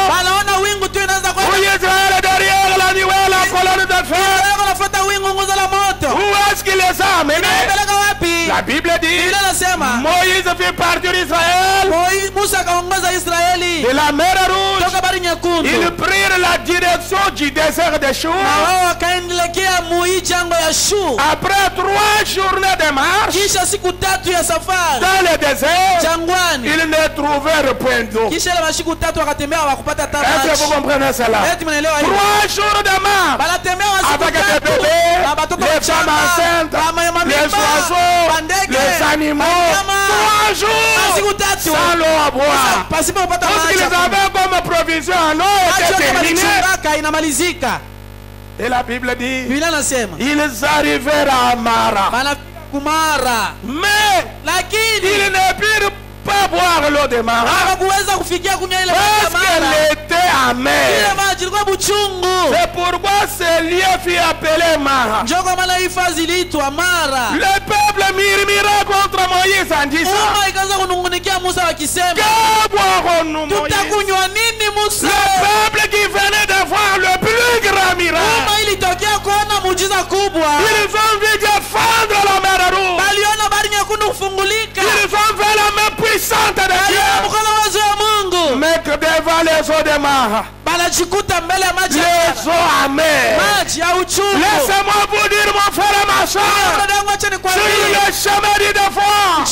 Où Israël derrière la nuée, la colonne de feu. Où est-ce qu'il les a amenés? La Bible dit, Moïse fait partir d'Israël de la mer Rouge. Ils prirent la direction du désert de Chour. Après 3 journées de marche dans le désert, ils ne trouvèrent point d'eau. Est-ce que vous comprenez cela? 3 jours de marche avec des bébés, les femmes enceintes, les oiseaux, les animaux. 3 jours sans l'eau à boire. Tout ce qu'ils avaient comme provision en eau était terminé. Et la Bible dit, ils arrivèrent à Mara. Mais ils ne purent pas boire l'eau de Mara parce qu'elle était amère. C'est pourquoi ce lieu fut appelé Mara. Le peuple murmura contre Moïse en disant, que boirons-nous, Moïse? Le peuple qui venait de voir le plus grand miracle, ils ont vu défendre la mer Rouge. Ils ont vu la main puissante de Dieu. Mais que devant les eaux de Mara, les eaux amères. Laissez-moi vous dire, mon frère et ma soeur, sur le chemin du devoir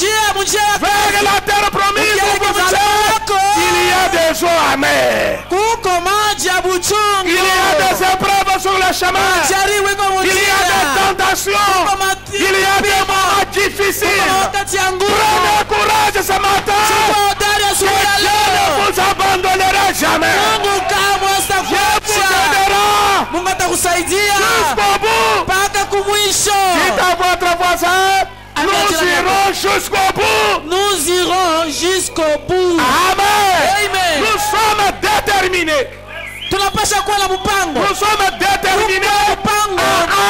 vers la terre promise où vous allez, il y a des eaux amères. Il y a des épreuves sur le chemin. Il y a des tentations. Il y a des moments difficiles. Prenez courage ce matin. Que Dieu ne vous abandonnera jamais. Dieu vous aidera jusqu'au bout. Dites à votre voisin, nous irons jusqu'au bout. Nous irons jusqu'au bout. Amen. Amen. Nous sommes déterminés. Tunapasha kuwa na mpango. Nous sommes déterminés à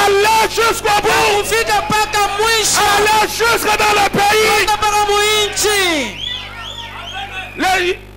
aller jusqu'au bout. Kufika mpaka mwisho. Aller jusque dans le pays. Mpaka muinchi.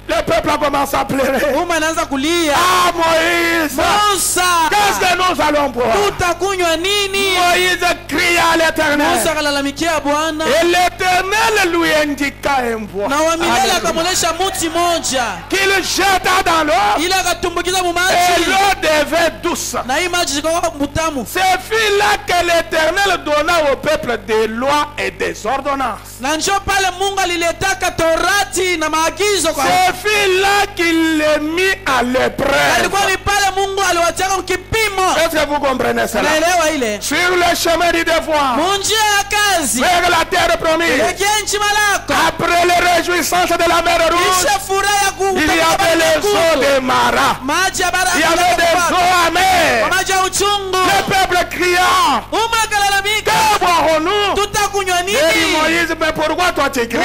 Le peuple a commencé à pleurer. Anaanza kulia. Ah, Moïse. Musa. Qu'est-ce que nous allons boire? Tutakunywa nini? Moïse cria à l'Éternel. Musa akalalamikia Bwana. Et l'Éternel lui indiqua un bois. Na wa milele akamwonyesha mti moja. Qu'il jeta dans l'eau. Ile akatumbukiza mu maji. Et l'eau devait douce. Na hii maji ikawa mtamu. Ce fut là que l'Éternel donna au peuple des lois et des ordonnances. Na njoo pale Mungu aliletaka Torati na maagizo kwa. Ce fut là qu'il les mit à l'épreuve. Alikuwa ni pale Mungu aliwataka kipimo. Est-ce que vous comprenez cela? Naelewa ile. Sur le chemin du devoir. Munjia ya kazi. Vers la terre promise. Legenchi malako. Après les réjouissances de la mer rouge. Kisha furaha ya Il y avait les eaux de Mara. Maji ya bara. Il y avait des eaux amères. Maji ya uchungu. Le peuple criant. Umakalamika. Que boirons-nous? Tutakunywa nini? Et dit Moïse, mais pourquoi toi tu cries? À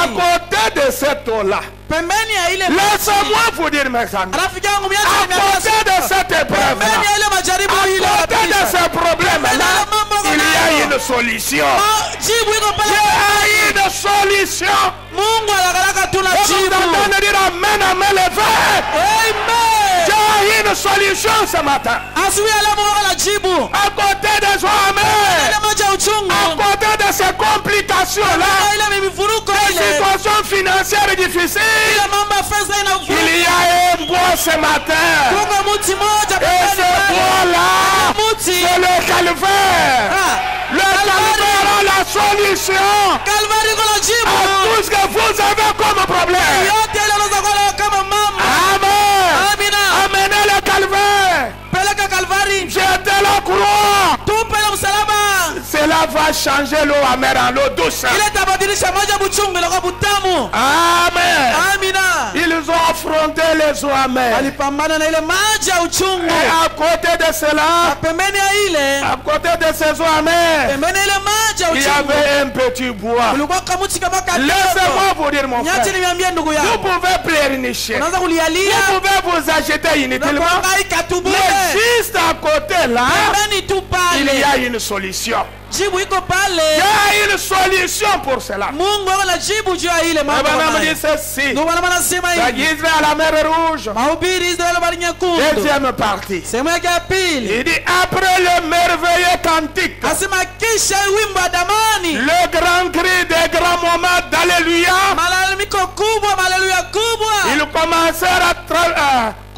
côté de cette eau-là. Laissez-moi vous dire mes amis. À côté de cette épreuve-là. À côté de ce problème-là. Il y a une solution. Il y a une solution. Mungu anakalaka tuna jibu. Vous entendez dire amen, amen, le frère. Amen. Il y a une solution ce matin. À côté de soi, amen. À côté de ces complications-là, des situations financières difficiles, il y a un bois ce matin. Et ce bois-là, c'est le calvaire. Le calvaire a la solution à tout ce que vous avez comme problème. Amen. Amenez le calvaire. Jetez la croix. Cela va changer l'eau amère en l'eau douce. Amen. Ils ont affronté les eaux amères. Et à côté de cela, à côté de ces eaux amères, il y avait un petit bois. Laissez-moi vous dire, mon frère, vous pouvez pleurnicher, vous pouvez vous agiter inutilement, mais juste à côté là, il y a une solution. Il y a une solution pour cela. Abraham dit ceci. Israël à la mer rouge. Deuxième partie. Il dit après le merveilleux cantique, le grand cri des grands moments d'Alléluia,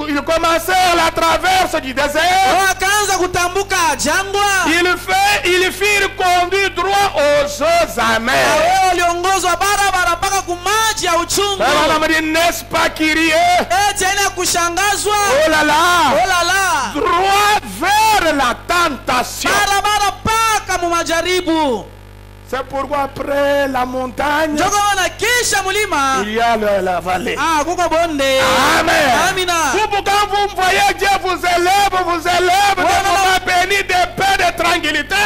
ils commencèrent la traverse du désert. Ils firent conduire droit aux eaux amères. N'est-ce pas Kyrie? Oh là là. Droit vers la tentation. C'est pourquoi après la montagne, il y a la vallée. Amen. Quand vous voyez Dieu vous élève, de moment béni de paix, de tranquillité.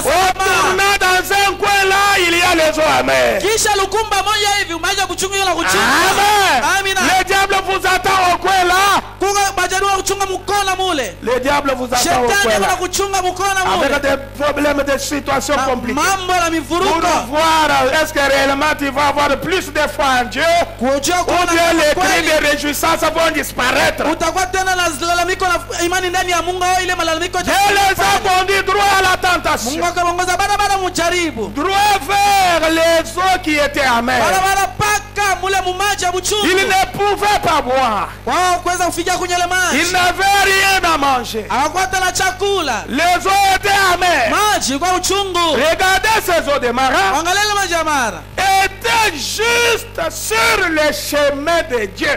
Retournant dans un coin là, il y a les eaux amères. Amen. Le diable vous attend au coin là. Le diable vous attend au coin là. Avec des problèmes, des situations compliquées. Pour voir est-ce que réellement tu vas avoir plus de foi en Dieu, ou bien les cris de réjouissance vont disparaître. Dieu les a conduits droit à la tentation, droit vers les eaux qui étaient amères. Ils ne pouvaient pas boire. Ils n'avaient rien à manger. Les eaux étaient amères. Regardez ces eaux de Mara. Étaient juste sur le chemin de Dieu.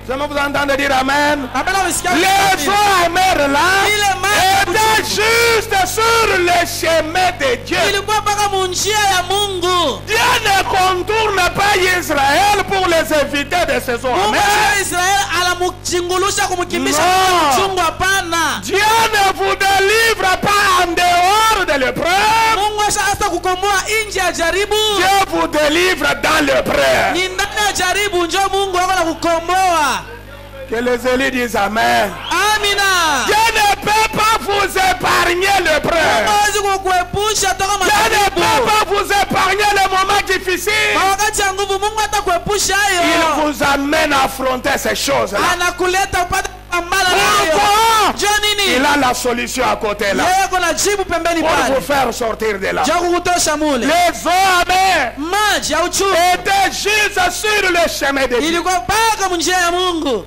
Vous entendez dire amen? Les eaux amères là étaient juste sur le chemin de Dieu. Dieu ne contourne pas Israël pour les éviter de ces eaux amères. Non. Dieu ne vous délivre pas en dehors de l'épreuve. Mungu ashaanza kukomboa nje ya jaribu. Dieu vous délivre dans l'épreuve. Ni ndani ya jaribu ndio Mungu wako na kukomboa. Que les élus disent Amen. Amina. Dieu ne peut pas vous épargner l'épreuve. Hawezi kukuepusha toka Dieu ne majaribu. peut pas vous épargner les moments difficiles. Kwa wakati ya nguvu Mungu hatakuepusha hayo. Il vous amène à affronter ces choses-là. Anakuleta upate kupambana nayo. Pourquoi? Jua nini? Il a la solution à côté là. Yeye kuna jibu pembeni Pour pale. vous faire sortir de là. Jua kukutosha mule. Les hommes Maji au chumvi étaient juste sur le chemin de Dieu. ilikuwa paka munjia ya Mungu.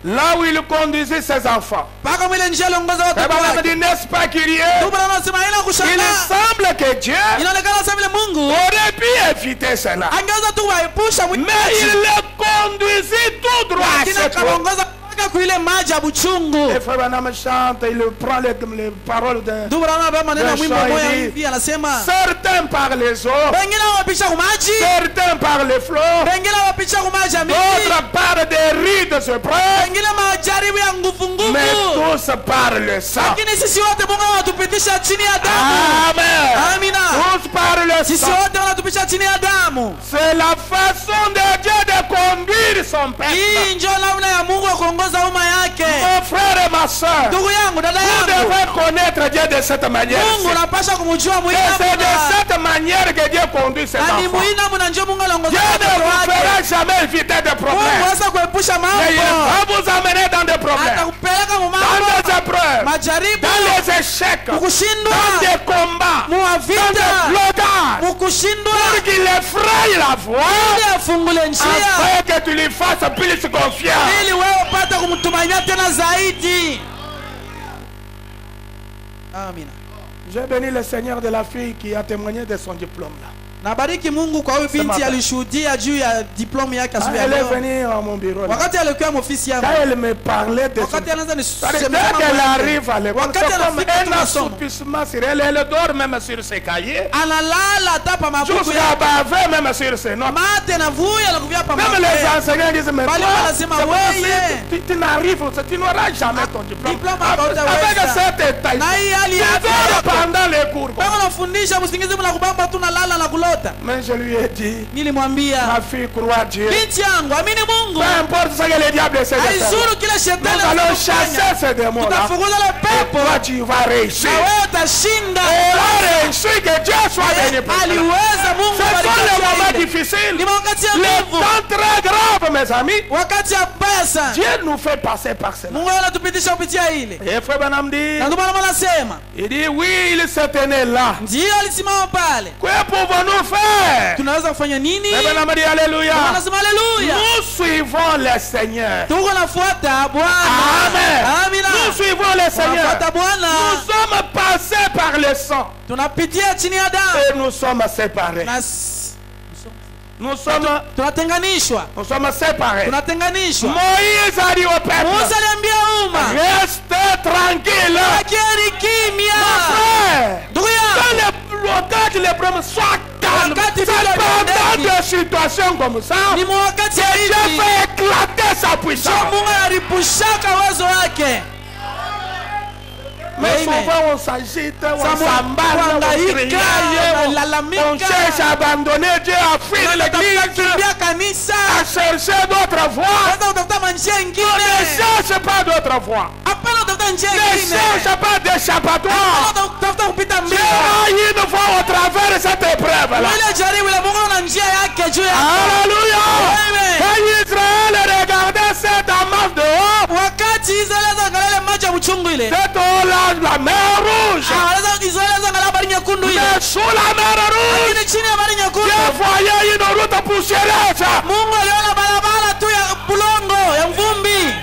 Là où il conduisait ses enfants. Paka mwile njia aliongoza watu Et bien, on wake. dit, n'est-ce pas curieux? Tupo na nasema ina Il kushangaa. semble que Dieu Inaonekana sasa vile Mungu aurait pu éviter cela. angeweza tu kuwaepusha Mais il le conduisit tout droit à lakini cette voie. akaongoza mpaka kuile maji ya buchungu. Et frère Branham chante, il prend les paroles d'un. Ndugu bwana baba maneno ya mwimbo moja Shahidi. hivi anasema Certains par les eaux, wengine wapisha kumaji, certains par les flots, wengine wapisha kumaji ya miti, d'autres par des rides épreuves, wengine majaribu ya nguvu nguvu, mais tous par le sang. lakini sisi wote Mungu anatupitisha chini ya damu. Amen. Amina. Tous par le Sisi sang. wote wanatupisha chini ya damu. C'est la façon de Dieu de conduire son peuple. Hii ndio namna ya Mungu ya kuongoza umma yake. Mon frère et ma soeur, Ndugu yangu, dada vous yangu, devez connaître Dieu de cette manière. Mungu unapasha kumjua Et c'est de muhimu. cette manière que Dieu conduit ses Na ni enfants. muhimu na ndio Mungu Dieu anaongoza ne watoto vous wake. fera jamais éviter des Mungu problèmes. hawezi kuepusha Mais il mambo. va vous amener dans des problèmes, Atakupeleka mu dans mambo, des épreuves, majaribu, dans les échecs, dans kukushindwa, des combats, mu dans des vita, blocages, kukushindwa, pour qu'il effraie la voie, ili afungule njia, afin que tu lui fasses plus confiance. ili wewe upate kumtumainia tena zaidi. Amina. J'ai béni le Seigneur de la fille qui a témoigné de son diplôme là. Nabariki Mungu kwa huyu binti Sema. alishuhudia juu ya diploma yake Ah, asubuhi ya elle est leo. venue à mon bureau là. Wakati alikuwa ofisi yangu, Quand elle me parlait de son... wakati anaanza Dès nisemea qu'elle arrive à l'école, wakati c'est comme anafika tu un masomo, assoupissement sur elle. Elle dort même sur ses cahiers. analala hata pa mabuku Jusqu'à yake. baver même sur ses notes. Mate na vuya na kuvia pa Même mabuku les yake. enseignants disent, mais Bali toi, wanasema, c'est weye. possible, tu n'arrives, tu n'auras jamais ton diplôme. Diplôme Avec hautaweza. cet état, Na hii hali tu ya afya dors yako. pendant les cours. Kama unafundisha msingizi mna kubamba tu nalala na kulota. Mais je lui ai dit, Nilimwambia, ma fille, crois Dieu. binti yangu, amini Mungu. Peu importe ce que le diable essaie de faire. Aizuru kila shetani Nous allons anachofanya. chasser ces démons-là. Tutafukuza le Et pepo. toi, tu vas réussir. Na wewe utashinda. Elle a réussi, que Dieu soit béni pour cela. Aliweza Mungu Ce sont les bariki moments zaidi. difficiles, Ni wakati ya les nguvu. temps très graves, mes amis. Wakati ya mbaya sana. Dieu nous fait passer par cela. Mungu anatupitisha kupitia ile. Et frère Branham dit, Na ndio maana anasema, il dit, oui, il se tenait là. ndio alisimama pale. Que pouvons-nous faire? Tunaweza kufanya nini? Frère Branham dit, alléluia. Anasema haleluya. Nous suivons le Seigneur. Tuko nafuata Bwana. Amen. Amina. Nous suivons le Seigneur. Tunafuata Bwana. Nous sommes passés par le sang Tunapitia chini ya damu. et nous sommes séparés. Na Nous sommes séparés. tunatenganishwa. Moïse a dit au peuple, Musa aliambia umma, restez tranquille. bakieni kimya. Frère, Ndugu quand yangu, les blocages, les problèmes, sois calme. Wakati C'est vile pendant vile des situations comme ça ni mwakati ya que Dieu hivi fait éclater sa ndio puissance. Mungu anaripushaka uwezo wake. Mais Amen. souvent on s'agite, on Samu- s'emballe, on kuhangaika, crie, unalalamika. on cherche à abandonner Dieu, à fuir l'église, Kimbia kanisa. à chercher d'autres voies. Unaweza kutafuta manjia Ne ingine. cherche pas d'autres voies. Hapana utafuta njia Ne ingine. cherche pas d'échappatoire. Hapana utafuta kupita Dieu mbele. a une voie au travers de cette épreuve-là. Ile jaribu la Mungu na njia yake juu ya Alléluia. Amen. Quand Israël regardait cette amas de haut, wakati Israeli angalia maji ya uchungu ile. cette eau-là, la mer rouge, Israeli angalia habari nyekundu ile. mais sous la mer rouge, Lakini chini ya habari nyekundu Dieu voyait une route poussiéreuse. Mungu aliona barabara tu ya bulongo ya mvumbi.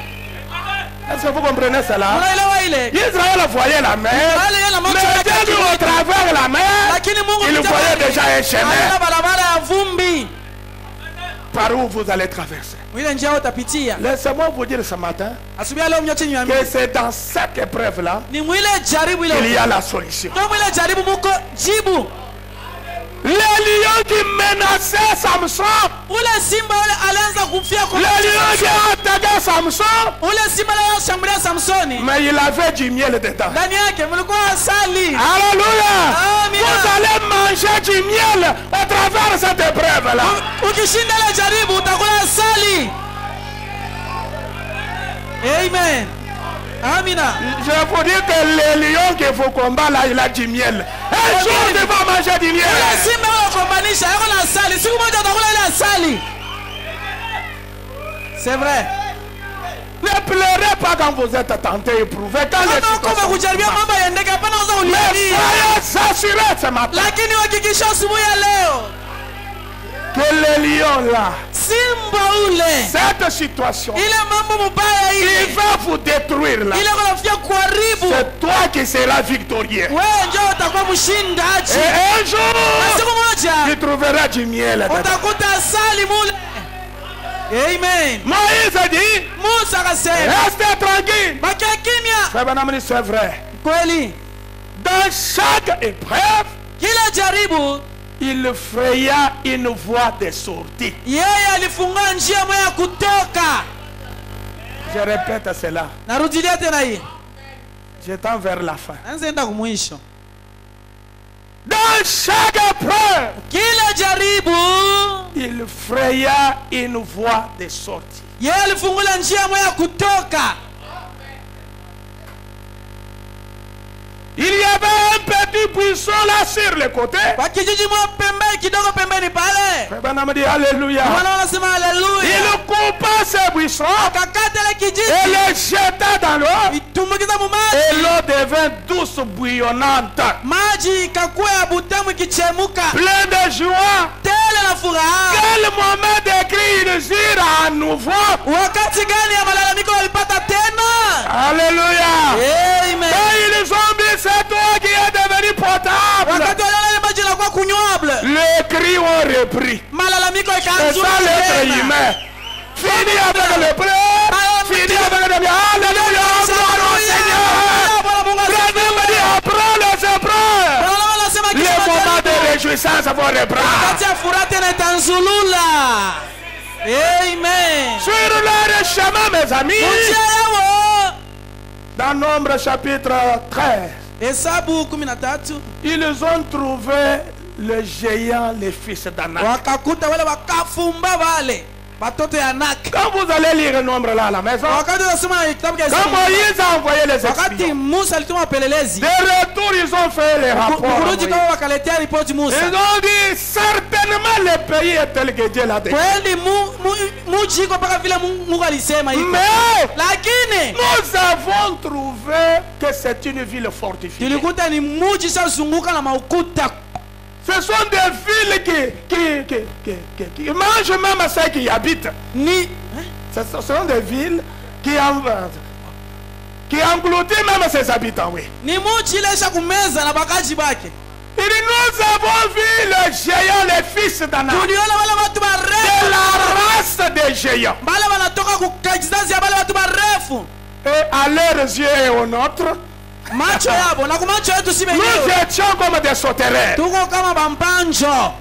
Est-ce que vous comprenez cela? Unaelewa ile? Israël voyait la mer, Israeli yana macho mais yake Dieu chini. au travers la mer, Lakini Mungu il kupitia voyait bahari, déjà un chemin aliona barabara ya vumbi. par où vous allez traverser. Ile njia utapitia. Laissez-moi vous dire ce matin Asubuhi leo mnyoche niambie. que c'est dans cette épreuve-là Ni mwile jaribu ile. qu'il y a la solution. Ndio mwile jaribu muko jibu. Les lions qui menaçaient Samson. Ule simba ule alianza kufia kwa Les lions qui attaquaient Samson. ule simba ule alishambulia Samsoni. Mais il avait du miel dedans. Ndani yake mlikuwa asali. Alléluia. Amina. Vous allez manger du miel à travers cette épreuve là. Ukishinda ile jaribu utakula asali. Amen. Amina. Je vous dis que les lions qu'il faut combattre là, il a du miel. Un jour tu vas manger du miel. Ule simba ule kombanisha yako na asali. Siku moja utakula ile asali. C'est vrai. Ne pleurez pas quand vous êtes tenté et éprouvé. Quand les situations kujaribia mambo yaendeke hapana uza ulilia. soyez assurés ce matin Lakini hakikisha asubuhi ya leo que les lions là, simba ule cette situation, ile mambo mubaya il ile va vous détruire là. ile kunafia kuharibu. C'est toi qui seras victorieux. Wewe ndio utakuwa mshindaji. Et un jour, Na siku moja tu trouveras du miel dedans. utakuta asali mule. Amen. Moïse a dit, Musa akasema restez tranquille. bakia kimya. Frère Branham dit, c'est vrai. Kweli Dans chaque épreuve, kila jaribu il fraya une voie de sortie. yeye alifungua njia moja ya kutoka. Je répète cela. Narudilia tena hii. Je tends vers la fin. Anzaenda kumwisho. Dans chaque épreuve, Kila jaribu il fraya une voie de sortie. yeye alifungula njia moja ya kutoka. Il y avait un petit buisson là sur le côté. Kwa kijiji moja pembeni kidogo pembeni pale. Frère Branham dit Alléluia. Bwana anasema haleluya. Il coupa ce buisson Akakata ile et kijiji. le jeta dans l'eau. Itumbukiza mu Et maji. l'eau devint douce, bouillonnante, Maji ikakuwa ya butamu ikichemuka. plein de joie. Tele na furaha. Quel moment de cri ils eurent à nouveau. Wakati gani ya malalamiko walipata tena? Alléluia. Amen. Et ils ont mis cette eau qui est devenue potable. Wakati waliona ile maji inakuwa kunywable. Les cris ont repris. Malalamiko C'est ikaanza ça l'être tena. humain. Fini avec le pleurs. Fini avec le bien. Alléluia. Gloire au Seigneur. Branham dit apprends les épreuves. Les moments de réjouissance vont reprendre. Wakati ya furaha tena itanzulula. Amen. Sur leur chemin, mes amis, Njia yao. dans Nombre chapitre 13, Hesabu 13 ils ont trouvé le géant, les fils d'Anak. wakakuta wale wakafumba wale watoto ya Anak. Quand vous allez lire Nombre là à la maison, Wakati unasoma kitabu cha quand Hesabu, Moïse a envoyé les wakati espions, Musa alituma wapelelezi de retour, ils ont fait les rapports. à kurudi Moïse. kama wakaletea ripoti Musa. Ils ont dit certainement le pays est tel que Dieu l'a dit. Kweli muji iko mpaka vile Mungu alisema iko. Mais Lakini nous avons trouvé que c'est une ville fortifiée. tulikuta ni muji sazunguka na maukuta. Ce sont des villes qui mangent même ceux qui y habitent. Ni Ce sont des villes qui engloutissent même ses habitants, oui. ni muji ile isha kumeza na bakaji bake. Il dit, nous avons vu le géant, les fils d'Anak, Tuliona wale watu de barefu. la race des géants. Bale wanatoka kukajizazi ya bale watu barefu. Et à leurs yeux et aux nôtres, Macho yabo na kumacho yetu si nous wenyewe. étions comme des sauterelles. Tuko kama bampanjo.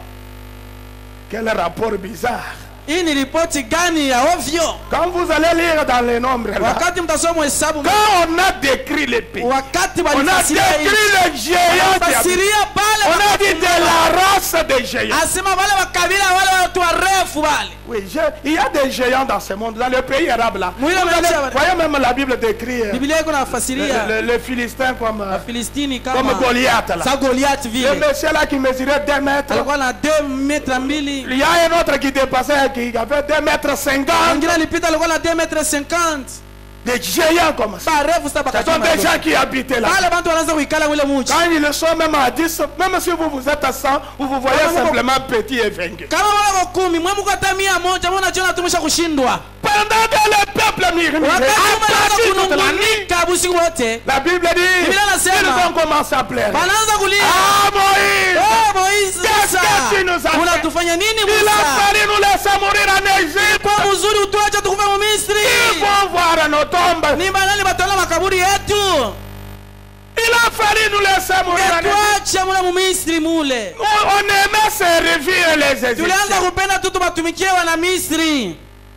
Quel rapport bizarre. Hii ni ripoti gani ya ovyo? Quand vous allez lire dans les nombres, là, Wakati mtasoma Hesabu, quand on a décrit les pays, wakati on a walifasiria décrit le géant qui habite. fasiria pale, On a dit de la race des géants. asema wale wakabila wale watu warefu wale. Oui, il y a des géants dans ce monde, dans le pays arabe là. Vous Mwile mwacha voyez même la Bible décrit Biblia iko na fasiria les Philistins comme Filistini comme kama Goliath là. sa Goliath Le vile. monsieur là qui mesurait 2 mètres. Alikuwa na 2 metra 2. Il y a un autre qui dépassait, qui avait 2 mètres 50. Mwingine alipita alikuwa na 2 metra 50. Des géants comme ça. Barefu sa Ce sont bakati. des gens qui habitaient là. Wale bantu wanaanza kuikala mwile muji. Quand ils sont même à 10, même si vous êtes à 100, vous vous voyez simplement petit et vaincu. Kama wale kwa 10, mwe mko hata 100, mbona jiona tumisha kushindwa? Pendant que le peuple murmurait, Wakati à partir de la nuit, kunungunika busiku wote, la Bible dit, Biblia inasema, ils ont commencé à pleurer. wanaanza kulia. Ah Moïse, Moïse qu'est-ce sasa, que tu nous as fait? unatufanya nini Il a Musa? fallu nous laisser mourir en Égypte. Kwa mzuri utuache tukufe mu Ils Misri. vont voir nos tombes. Ni banani bataona makaburi yetu. Il a fallu nous laisser mourir en Égypte. Tuache mule mumisri mule. On aimait servir les Tulianza Égyptiens. kupenda tu tubatumikie wana Misri.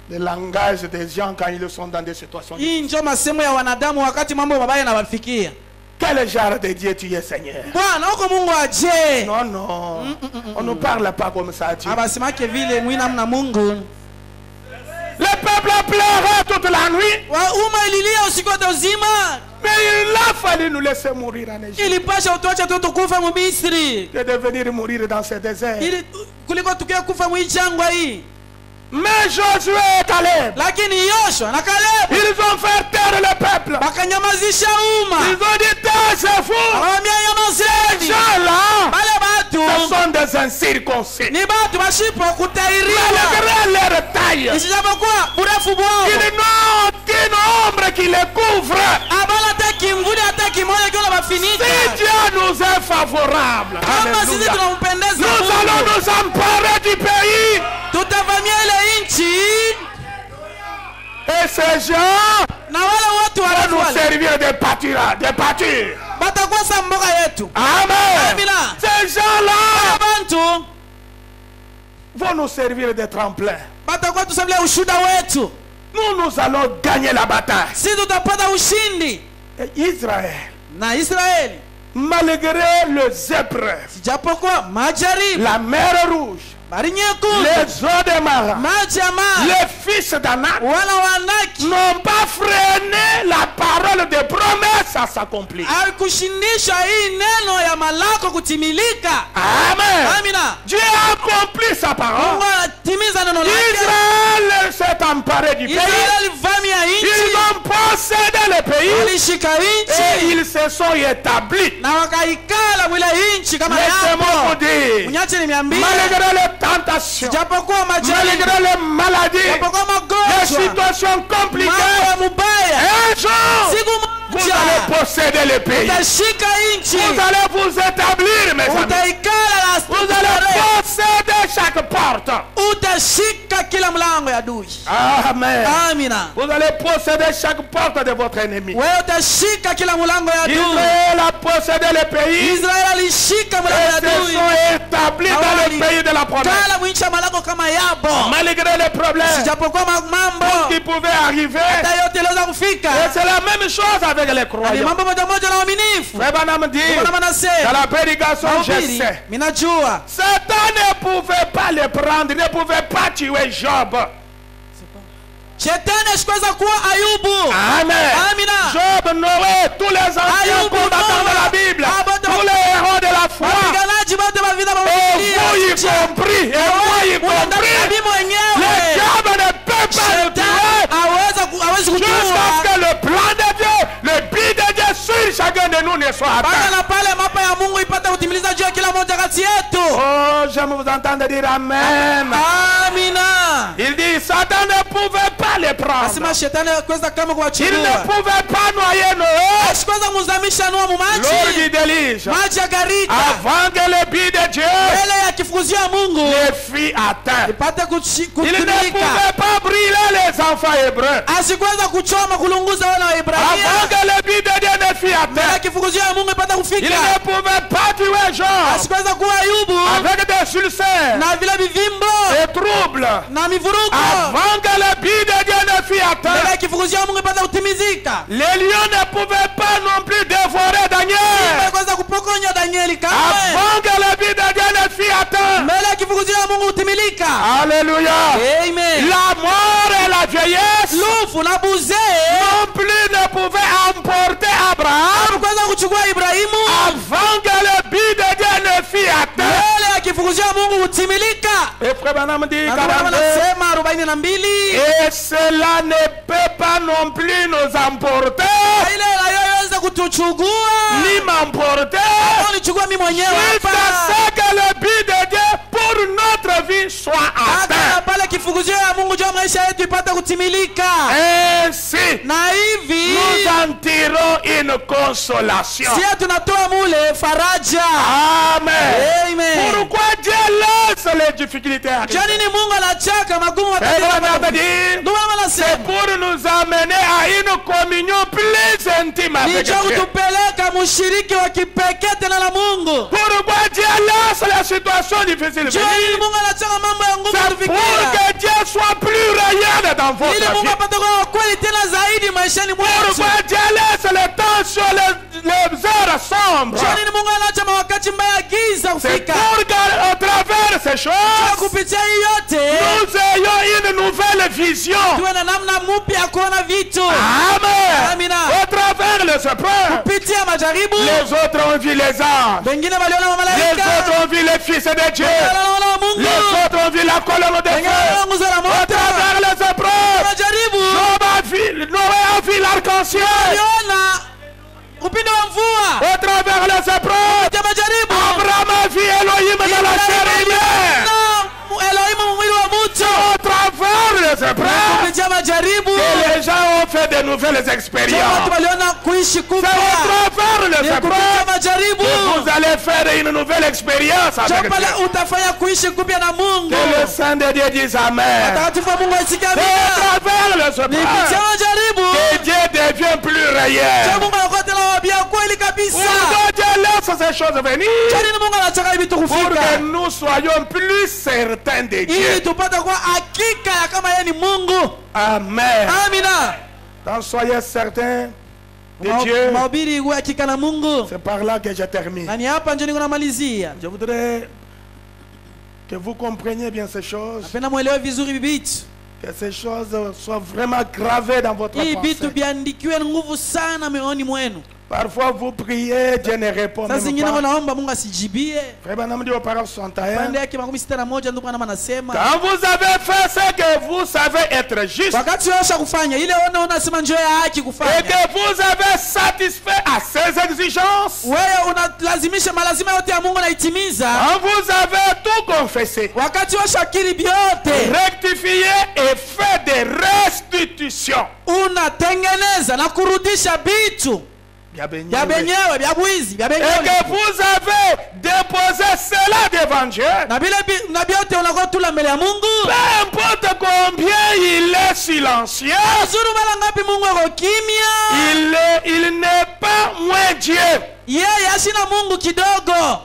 Le langage des gens quand ils sont dans des situations. Hii ndio masemo ya wanadamu wakati mambo mabaya yanawafikia. Quel genre de Dieu tu es, Seigneur? Bwana uko Mungu aje? Non, non. On ne parle pas comme ça, Dieu. Abasimake vile mwina mna Mungu. Le peuple a pleuré toute la nuit. Umma ililia usiku wote uzima. Mais il a fallu nous laisser mourir en Égypte. Ilipasha utuache tu tukufa mu Misri. Que de venir mourir dans ce désert. Ili kuliko tukia kufa mu jangwa hii. Mais Josué et Caleb, Lakini Yoshua na Caleb ils ont fait taire le peuple. bakanyamazisha Ils umma. ont dit, tais, c'est fou. Akamwambia Ces nyamazeni. gens-là, Bale ce batu sont des incirconcis. ni batu bashipo kutairiwa. Malgré leur taille, Isijapokuwa urefu bwao. ils n'ont aucune ombre qui les couvre. Abala hata kimvuli hata kimoja kiona bafinika. Si Dieu nous est favorable, Kama sisi alléluia, tunampendeza nous allons Mungu, nous emparer du pays. tutavamia ile nchi Et ces gens na wale watu vont wale nous wale servir de pâturage, de pâture. batakuwa sa mboga yetu. Amen. Amina. Ces gens-là Abantu vont nous servir de tremplin. batakuwa tusabile ushuda wetu. Nous allons gagner la bataille. Si tutapata ushindi Et Israël, na Israeli, malgré les épreuves, japokuwa majaribu, la mer rouge, bari nyekundu, les eaux de Mara, maji ya maji, les fils d'Anak wana wanaki n'ont pas freiné la parole de promesse à s'accomplir. alikushindisha hii neno ya malako kutimilika. Amen. Amina. Dieu a accompli sa parole. Mungu anatimiza neno lake. Israël s'est emparé du pays. Israeli alivamia Ils nchi, ont possédé le pays walishika et nchi ils se sont établis. na wakaikala mwile nchi kama Laissez-moi vous yapo. dire, Unyache niambie, malgré les tentations, japokuwa majaribu, malgré les maladies, japokuwa les magonjwa, situations mambo compliquées, ya mubaya, un jour, siku vous moja allez posséder le pays. utashika nchi, Vous allez vous établir, mes amis. utaikala na Vous allez starehe, posséder chaque porte. utashika kila mlango ya adui. Amen. Amina. Vous allez posséder chaque porte de votre ennemi. Wewe utashika kila mlango ya adui. Israël a possédé le pays Israeli alishika mlango ya et se adui. sont établis dans le pays de la promesse. Kala mwinchi ya malako kama yabo. Malgré les problèmes Sijapokuwa mambo qui pouvaient arriver, hata yote iliweza kufika. et c'est la même chose avec les Ni croyants. mambo moja moja na waaminifu. Frère Branham dit, Bwana dans manasema, la prédication, je mahubiri, sais, minajua. Satan ne pouvait pas les prendre, ne pouvait pas tuer Job. Shetani ashikuweza kuwa Ayubu. Amen. Amina. Job, Noé, tous les anciens Ayubu, combattants de la Bible, tous les héros de la foi, Wapiganaji wote wa vita vya et Biblia. vous y compris, et moi y compris, Mimi le mwenyewe. diable ne peut pas le tuer Shetani hawezi jusqu'à ce kutua. que le plan de Dieu, le but de Dieu sur chacun de nous ne soit Bana atteint. na pale mapa ya Mungu ipate kutimiliza juu ya kila mmoja kati yetu. Oh, j'aime vous entendre dire Amen. Amina. Il dit, Satan ne pouvait pas les prendre. Asema shetani hakuweza kama Il kuwachukua. ne pouvait pas noyer Noé Asikuweza kumzamisha Noa mu lors maji. du déluge. Maji ya gharika. Avant que le but de Dieu Mbele ya kifukuzio ya Mungu les fit atteindre. ipate Il ne kutumika. pouvait pas brûler les enfants hébreux. Asikuweza kuchoma kulunguza wana wa Avant Ibrahim. que le but de Dieu ne fût Mbele ya atteint. kifukuzio ya Mungu ipate Il kufika. ne pouvait pas tuer Job Asikuweza kuwa Ayubu avec des ulcères na vile vivimbo et troubles. na mivurugo. Avant que le but de Dieu ne fût Mbele atteint. ya kifukuzio ya Mungu ipate kutimizika. Les lions ne pouvaient pas non plus dévorer Daniel. Kuweza kupokonya Danieli kamwe. Avant que le but de Dieu ne fût atteint. Mbele ya kifukuzio ya Mungu utimilika. Alléluia. Amen. La mort et la vieillesse Lufu na buzee non plus ne pouvaient emporter Abraham kuweza kuchukua Ibrahimu avant que le but de Dieu ne fût atteint. mbele ya kifukuzio ya Mungu utimilika. Et frère Branham dit Na Bwana 42, anasema 42 et cela ne peut pas non plus nous emporter, ile inayoweza kutuchukua ni m'emporter, nichukua mimi mwenyewe jusqu'à hapa. ce que le but de Dieu pour notre vie soit Hata atteint. pale kifukuzio ya Mungu juu ya maisha yetu ipate kutimilika. Ainsi, Na hivi nous en tirons une consolation. sisi tunatoa mule faraja. Amen. Amen. Pourquoi Dieu laisse les difficultés arriver? Jani ni Mungu anachaka magumu Frère Branham matatizo. dit, Ndio maana c'est anasema pour nous amener à une communion plus intime ni avec cha Dieu. kutupeleka unataka mshiriki wa kipekee tena la Mungu. Pourquoi Dieu laisse la situation difficile Jua ili Mungu anachanga mambo ya ngumu c'est pour kufikia. que Dieu soit plus réel dans votre Ili Mungu vie. apate kuwa kweli tena zaidi maishani mwetu. Pourquoi Dieu laisse le temps sur les heures sombres? Jua ili Mungu anaacha mawakati mbaya giza C'est kufika. pour qu'à travers ces choses, Kupitia hii yote nous ayons une nouvelle vision. tuwe na namna mpya ya kuona vitu. Amen. Amina. Au travers les épreuves, Kupitia majaribu les autres ont vu les anges. wengine waliona Les malaika. autres ont vu les fils de Dieu. Waliona Mungu. Les autres ont vu la colonne de Wengine feu. waliona nguzo la Au moto. travers les épreuves, Majaribu Noé a vu l'arc-en-ciel. waliona upinde wa mvua. Au travers les épreuves, Kupitia majaribu Abraham a vu Elohim dans la chair humaine. Elohimu mwili wa mtu. Au travers les épreuves, Kupitia majaribu et les gens ont fait de nouvelles watu expériences. waliona kuishi C'est kupya. au travers les Ni kupitia épreuves majaribu que vous allez faire une nouvelle expérience avec ndio pale Dieu. utafanya kuishi kupya na Mungu. Que le Saint de Dieu dise Amen. Watakatifu wa Mungu asikie C'est amina. au travers les Ni kupitia épreuves majaribu que Dieu devient plus ndio réel. Mungu anakuwa tena wabia kweli kabisa. Pourquoi Dieu laisse ces choses venir? Kwani ni Mungu anataka hivi Pour tukufika que nous soyons plus certains de ili Dieu. tupate kuwa hakika ya kama yeye ni Mungu. Amen. Amina. Donc soyez certains de Dieu. Mahubiri iwe hakika na Mungu. C'est par là que je termine. Na ni hapa ndio niko namalizia. Je voudrais que vous compreniez bien ces choses, Napenda muelewe vizuri vitu. que ces choses soient vraiment gravées dans votre Hii vitu pensée. viandikiwe nguvu sana mioyoni mwenu. Parfois vous priez, Dieu ne répond Sasa même zingine pas. wanaomba Mungu asijibie. Frère Namdi au paragraphe 61. Pande yake 61 ndio Bwana anasema. Quand vous avez fait ce que vous savez être juste Wakati wewe kufanya ile unasema njoo ya haki et kufanya. que vous avez satisfait à ses exigences, Wewe unalazimisha malazima yote ya Mungu naitimiza. quand vous avez tout confessé, Wakati wewe shakiri biote rectifié et fait des restitutions, unatengeneza na kurudisha vitu vya benyewe vya bwizi vya et benyewe que vous avez déposé cela devant Dieu, na vile na biote unakuwa tula mbele ya Mungu. peu importe combien il est silencieux, Azuru mara ngapi Mungu ako kimya, il n'est pas moins Dieu. yeye ashina Mungu kidogo.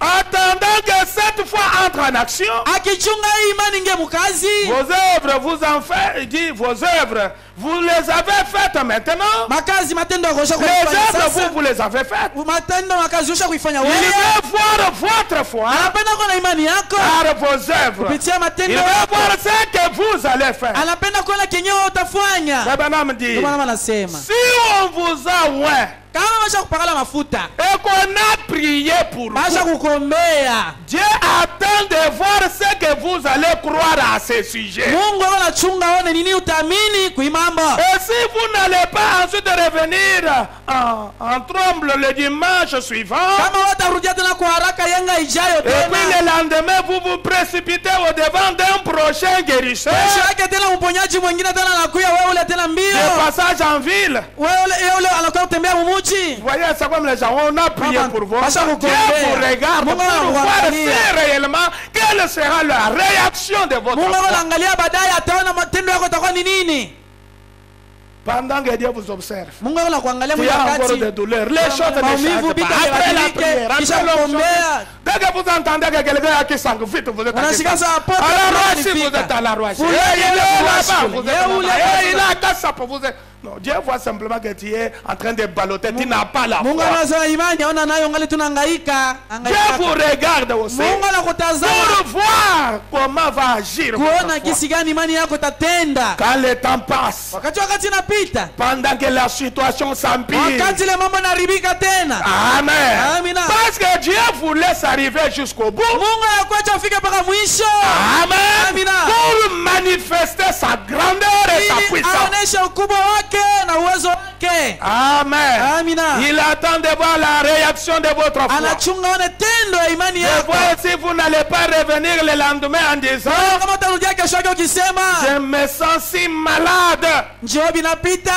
Attendant que cette foi entre en action, Akichunga hii imani ingie mukazi. vos œuvres vous en faites, il dit vos œuvres, vous les avez faites maintenant. Makazi matendo yako usha Les kuifanya œuvres, sasa. vous les avez faites. Matendo makazi usha kuifanya Il wewe. veut voir votre foi Anapenda kuona imani yako par vos œuvres. kupitia Il matendo veut yako. voir ce que vous allez faire. Anapenda kuona kenyewe utafanya. Abraham dit, Ndio maana anasema si on vous a oint kama washa kupakala mafuta, et qu'on a prié pour basha vous, kukombea, Dieu attend de voir ce que vous allez croire à ce sujet. Mungu anachunga aone nini utaamini kuimambo. Et si vous n'allez pas ensuite revenir en tremble le dimanche suivant, Kama watarudia tena kwa haraka yenga ijayo et puis tena. le lendemain, vous vous précipitez au devant d'un prochain guérisseur, Kesho yake tena mponyaji mwingine tena anakuya, wewe ule tena mbio. de passage en ville. Wewe ule anakuwa kutembea mumuji. Vous voyez, c'est comme les gens, on a prié Maman, pour vous. Pasha Dieu kukombea. vous regarde Mungu pour voir anakuangalia. si réellement quelle sera la réaction de votre Mungu foi. anaangalia baadaye, ataona matendo yako itakuwa ni nini. Pendant que Dieu vous observe, Mungu anakuangalia il y a encore wakati des douleurs. Les choses ne maumivu changent vita pas. Après la vibadilike, prière, kisha après l'onction, kuombea. dès que vous entendez que quelqu'un a qui s'enfuit, vite, vous êtes à Unashika qui sa pote à la fulani roche, vous fika. êtes à la roche. Fulani Et il est ule là-bas, roche, vous êtes ye ule là-bas. Et il roche. a qu'à ça pour vous. Non, Dieu voit simplement que tu es en train de balloter, tu n'as pas la Mungu foi. anasema imani aona nayo ngali tunahangaika. Dieu vous regarde aussi Mungu anakutazama pour voir comment va agir kuona votre foi. kisi gani imani yako tatenda. Quand le temps passe, Wakati inapita, pendant que la situation s'empire. wakati ile mambo naribika tena. Amen. Amina. Parce que Dieu vous laisse arriver jusqu'au bout. Mungu anakuacha ufike mpaka mwisho. Amen. Amina. Pour manifester sa grandeur et sa Ili puissance. aoneshe ukubwa wake na uwezo wake. Amen. Amina. Il attend de voir la réaction de votre foi. Anachunga one tendo ya imani De yako. voir si vous n'allez pas revenir le lendemain en disant Kama utarudia kesho yake ukisema je me sens si malade. njoo binapita.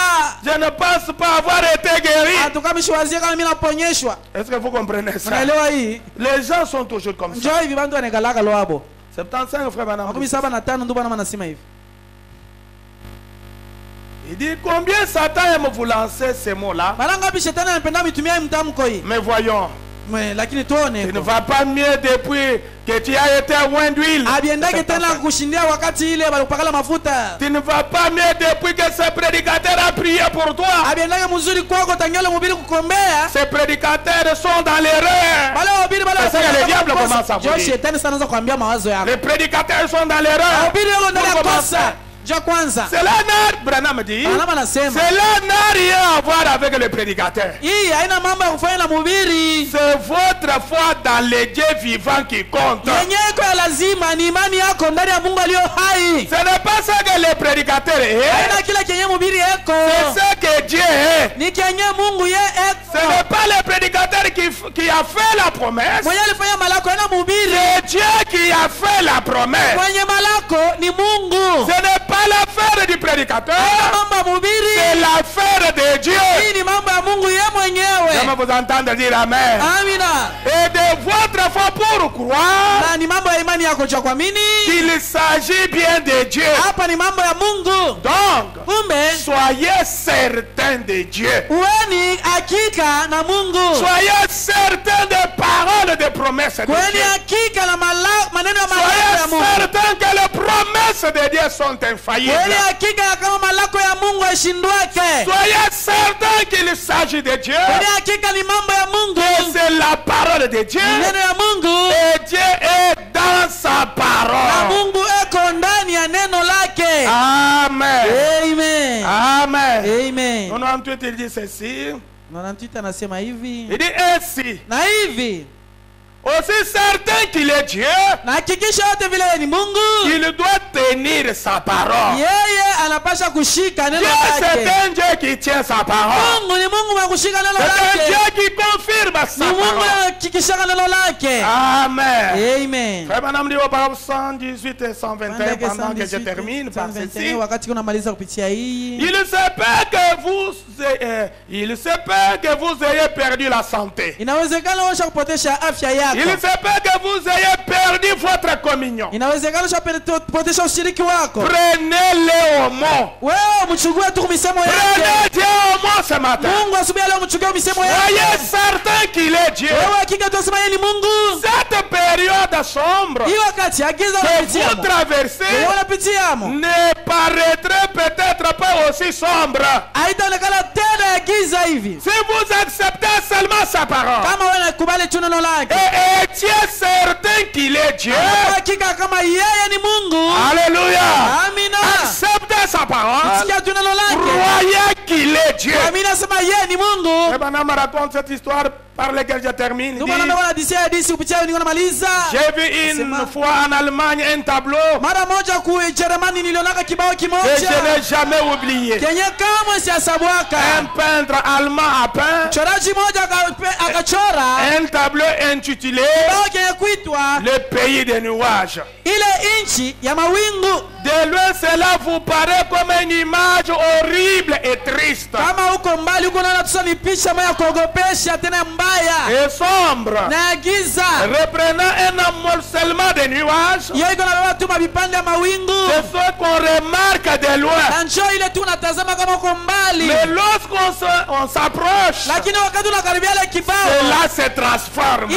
Je ne pense pas avoir été guéri. Atukamishiwazia kama mimi naponyeshwa. Est-ce que vous comprenez ça? Unaelewa hii? Les gens sont toujours comme ça. Njoo hivi bantu wanakalaka loabo. 75 frère Banam. 75 ndio bwana anasema hivi. Il dit combien Satan aime vous lancer ces mots-là. Mais voyons. Mais tu ne vas pas mieux depuis que tu as été loin d'huile. Tu ne vas pas mieux depuis que ce prédicateur a prié pour toi. Ces prédicateurs sont dans l'erreur. C'est ça que le diable commence à vous dire. Les prédicateurs sont dans l'erreur. Cela n'a rien à voir avec le prédicateur. C'est votre foi dans les dieux vivants qui compte. Ce n'est pas ça que le prédicateur est. C'est ce que Dieu est. Ce n'est pas le prédicateur qui a fait la promesse. C'est Dieu qui a fait la promesse. Ce n'est pas l'affaire du prédicateur, c'est l'affaire de Dieu. Je vais vous entendre dire Amen. Et de votre foi pour croire qu'il s'agit bien de Dieu. Donc, soyez certains de Dieu. Soyez certains des paroles de promesses de Dieu. Soyez certains que les promesses de Dieu sont infaillibles. Soyez certains qu'il s'agit de Dieu. C'est la parole de Dieu. Et Dieu est dans sa parole. Amen. Amen. Amen. Amen. 98 il dit ceci. 98 anasema hivi. Il dit ainsi. Na hivi. Aussi certain qu'il est Dieu, il doit tenir sa parole. Dieu, c'est un Dieu qui tient sa parole. C'est un Dieu qui confirme sa parole. Amen. Amen. Frère Madame dit au paragraphe 118 et 121 pendant que je termine par ceci. Il se peut que vous ayez perdu la santé. Il se peut que vous ayez perdu votre communion. Prenez-le au mot. Prenez Dieu au mot ce matin. Soyez certain qu'il est Dieu. Cette période sombre que vous traversez ne paraîtrait peut-être pas aussi sombre. Si vous acceptez seulement sa parole et étiez certain qu'il est Dieu, alléluia, acceptez sa parole, croyez qu'il est Dieu. Et Banam raconte cette histoire par laquelle je termine. J'ai vu une fois en Allemagne un tableau que je n'ai jamais oublié. Un peintre allemand a peint un tableau intitulé Le pays des nuages. De loin, cela vous paraît comme une image horrible et triste. Et sombre. Reprenant un amoncellement de nuages. C'est ce qu'on remarque de loin. Mais lorsqu'on s'approche, cela se transforme.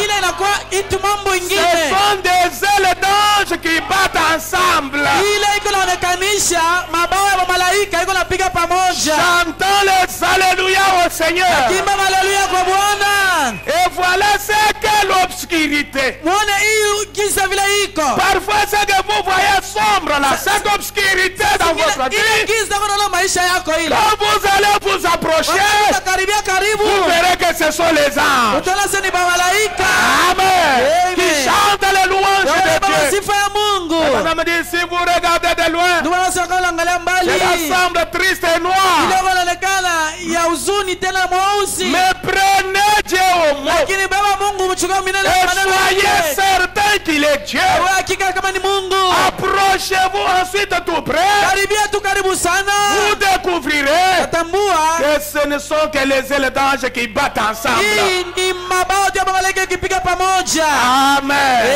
Ce sont des ailes d'anges qui battent ensemble. Chantons les alléluia au Seigneur. Et voilà ce qu'est l'obscurité. Parfois ce que vous voyez sombre là, cette obscurité dans votre vie, quand vous allez vous approcher, vous verrez que ce sont les anges. Amen. Qui chantent les louanges de Dieu. Madame dit, si vous regardez de loin, c'est la sombre triste et noire. Mais prenez Dieu au mot. Et soyez certain qu'il est Dieu. Approchez-vous ensuite tout près. Vous découvrirez que ce ne sont que les ailes d'anges qui battent ensemble. Amen.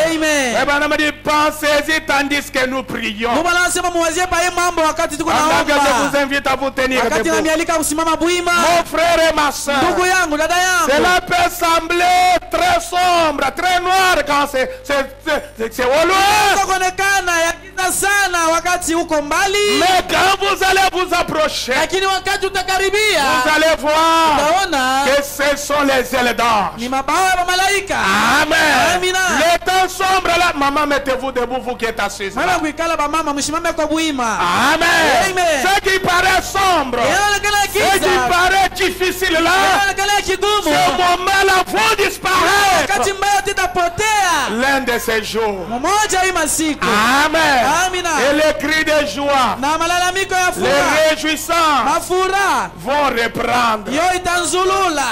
Et Madame dit, pensez-y tandis que nous prions. Mungu anasema muwazie pa hii mambo wakati tuko Pendant que je vous naomba. invite à vous tenir Wakati debout. namialika kusimama bwima. Mon frère et ma soeur, Ndugu yangu, dada yangu. cela peut sembler très sombre, très noir quand c'est au loin. Kuonekana ya giza sana wakati uko mbali. Mais quand vous allez vous approcher, Lakini wakati utakaribia, vous allez voir utaona que ce sont les ailes d'ange. ni mabawa ya malaika. Amen. Amina. Le temps sombre là, maman, mettez-vous debout, vous qui êtes assise. Mama kuikala ba mama mshimame kwa bwima. Amen. Amen. Ce qui paraît sombre, Inaonekana ce qui giza. paraît difficile là, Inaonekana kigumu. ce moment-là vont disparaître. Wakati mbaya tutapotea. L'un de ces jours. Mmoja hii masiku. Amen. Amina. Et les cris de joie, Na malalamiko ya les furaha. réjouissants Mafuraha. vont reprendre. Yo itanzulula.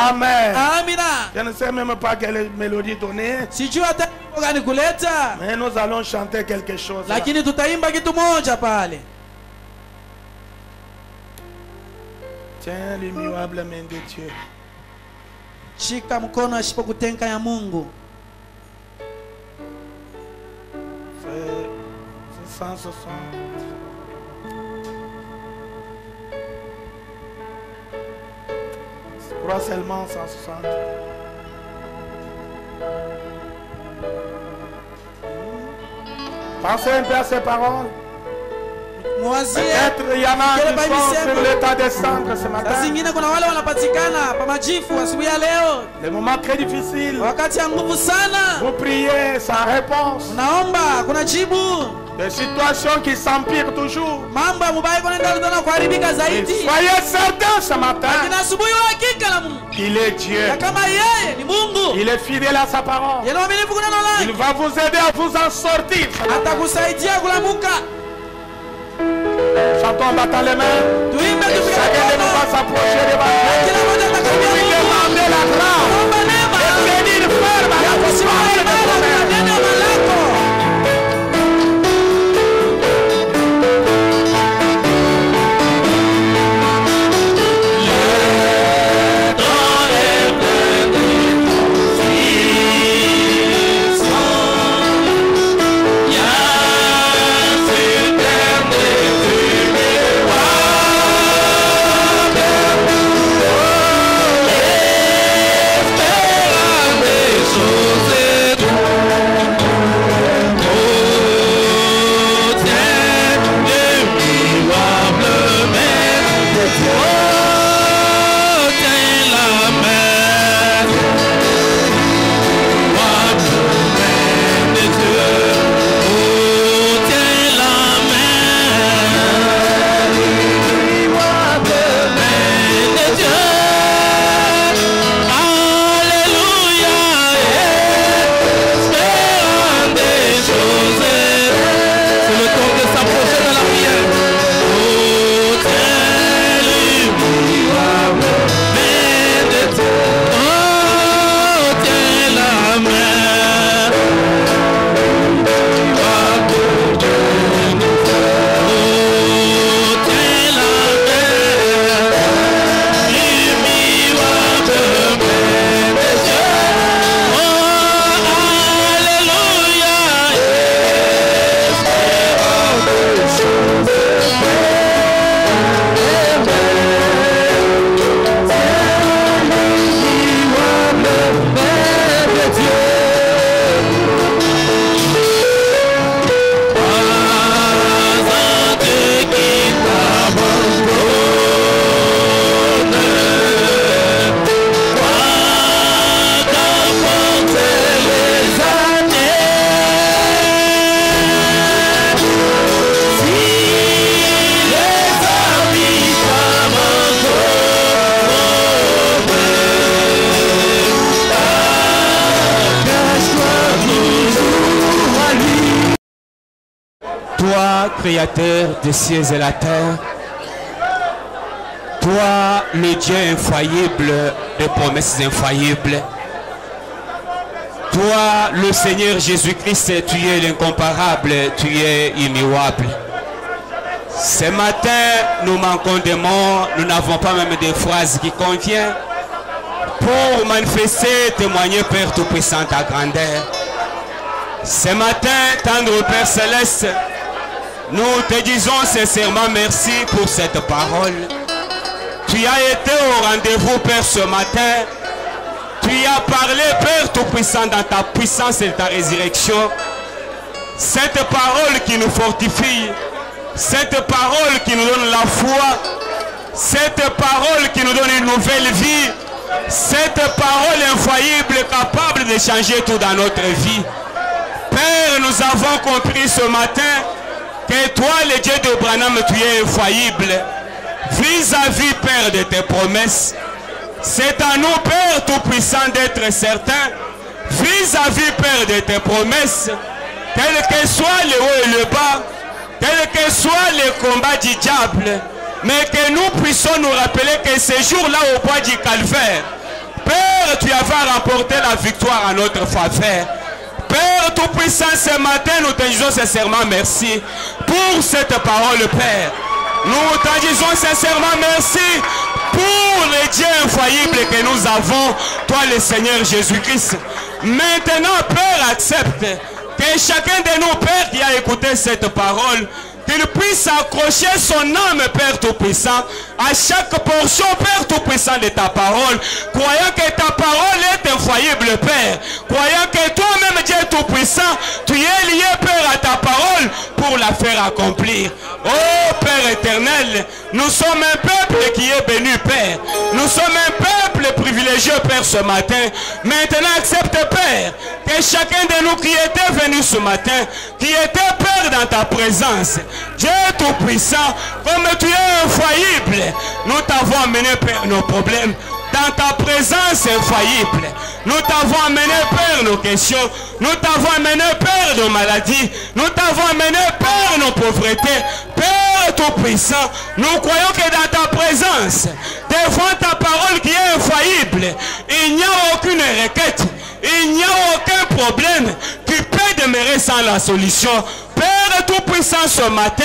Amen. Amina. Je ne sais même pas quelle mélodie donner, Sijui hata nyimbo gani kuleta. mais nous allons chanter quelque chose. Là. Lakini tutaimba kitu moja pale. Tiens l'immuable main de Dieu. Shika mkono asipokutenka ya Mungu. C'est 160. Je crois seulement 160. Pensez un peu à ces paroles. Mwazie. Peut-être il y en a qui sont sur l'état de cendre ce Saa matin. zingine kuna wale wanapatikana pa majifu asubuhi ya leo. Des moments très difficiles. Wakati ya nguvu sana. Vous priez sans réponse. Unaomba kuna jibu. Des situations qui s'empirent toujours. Mambo ya mubaya kunaenda tena kuharibika Et zaidi. soyez certains ce matin Lakini asubuhi wa hakika la Mungu. qu'il est Dieu. Na kama yeye ni Mungu. Il est fidèle à sa parole. Yeye ni mwaminifu kuna neno Il lake. va vous aider à vous en sortir. ce matin. Atakusaidia kulamuka. Chantons en battant les mains. Tuimbe tupige Chacun de nous mikono. va s'approcher devant Kila Dieu. mmoja atakaribia Lui Mungu. demander la grâce. Omba neema. Et tenir ferme à la Kusimama parole de imara kwa promesse. neno lako. Toi, créateur des cieux et la terre, toi, le Dieu infaillible, des promesses infaillibles, toi, le Seigneur Jésus-Christ, tu es l'incomparable, tu es immuable. Ce matin, nous manquons de mots, nous n'avons pas même des phrases qui conviennent pour manifester, témoigner, Père Tout-Puissant, ta grandeur. Ce matin, tendre Père Céleste, nous te disons sincèrement merci pour cette parole. Tu as été au rendez-vous, Père, ce matin. Tu as parlé, Père Tout-Puissant, dans ta puissance et ta résurrection. Cette parole qui nous fortifie, cette parole qui nous donne la foi, cette parole qui nous donne une nouvelle vie, cette parole infaillible capable de changer tout dans notre vie. Père, nous avons compris ce matin que toi, le Dieu de Branham, tu es infaillible vis-à-vis, Père, de tes promesses. C'est à nous, Père Tout-Puissant, d'être certains vis-à-vis, Père, de tes promesses, quel que soit le haut et le bas, quel que soit le combat du diable, mais que nous puissions nous rappeler que ce jour-là au bois du Calvaire, Père, tu avais remporté la victoire à notre faveur. Père Tout-Puissant, ce matin, nous te disons sincèrement merci pour cette parole, Père. Nous te disons sincèrement merci pour le Dieu infaillible que nous avons, toi le Seigneur Jésus-Christ. Maintenant, Père, accepte que chacun de nous, Père, qui a écouté cette parole, qu'il puisse accrocher son âme, Père Tout-Puissant, à chaque portion, Père Tout-Puissant, de ta parole, croyant que ta parole est infaillible, Père, croyant que toi-même, Dieu Tout-Puissant, tu es lié, Père, à ta parole pour la faire accomplir. Oh, Père éternel, nous sommes un peuple qui est béni, Père. Nous sommes un peuple privilégié, Père, ce matin. Maintenant, accepte, Père, que chacun de nous qui était venu ce matin, qui était, Père, dans ta présence, Dieu Tout-Puissant, comme tu es infaillible, nous t'avons amené, Père, nos problèmes. Dans ta présence infaillible, nous t'avons amené, Père, nos questions. Nous t'avons amené, Père, nos maladies. Nous t'avons amené, Père, nos pauvretés. Père Tout-Puissant, nous croyons que dans ta présence, devant ta parole qui est infaillible, il n'y a aucune requête, il n'y a aucun problème qui peut demeurer sans la solution. Père Tout-Puissant, ce matin,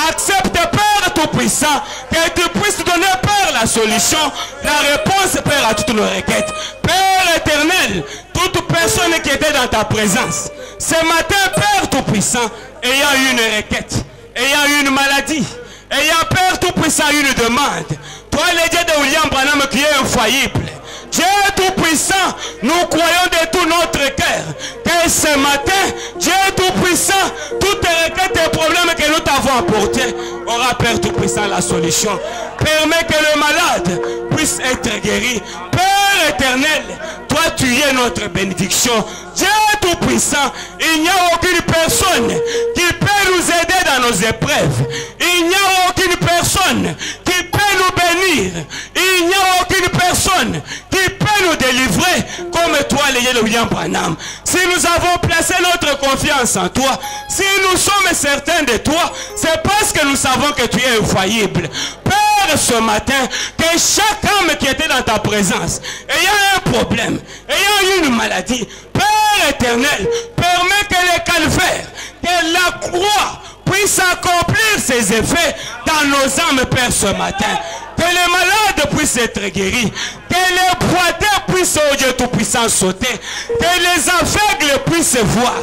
accepte, Père Tout-Puissant, que tu puisses donner, Père, la solution, la réponse, Père, à toutes nos requêtes. Père éternel, toute personne qui était dans ta présence, ce matin, Père Tout-Puissant, ayant une requête, ayant une maladie, ayant, Père Tout-Puissant, une demande, toi, le Dieu de William Branham, qui est infaillible, Dieu Tout-Puissant, nous croyons de tout notre cœur que ce matin, Dieu Tout-Puissant, toutes les requêtes et problèmes que nous t'avons apportés, aura, Père Tout-Puissant, la solution. Permets que le malade puisse être guéri. Père éternel, toi tu es notre bénédiction. Dieu Tout-Puissant, il n'y a aucune personne qui peut nous aider dans nos épreuves. Il n'y a aucune personne qui peut nous bénir. Il n'y a aucune personne qui peut nous délivrer comme toi, le Dieu de William Branham. Si nous avons placé notre confiance en toi, si nous sommes certains de toi, c'est parce que nous savons que tu es infaillible. Père, ce matin, que chaque âme qui était dans ta présence, ayant un problème, ayant une maladie, Père éternel, permets que le calvaire, que la croix puisse accomplir ses effets dans nos âmes, Père, ce matin. Que les malades puissent être guéris. Que les boiteux puissent, oh Dieu Tout-Puissant, sauter. Que les aveugles puissent voir.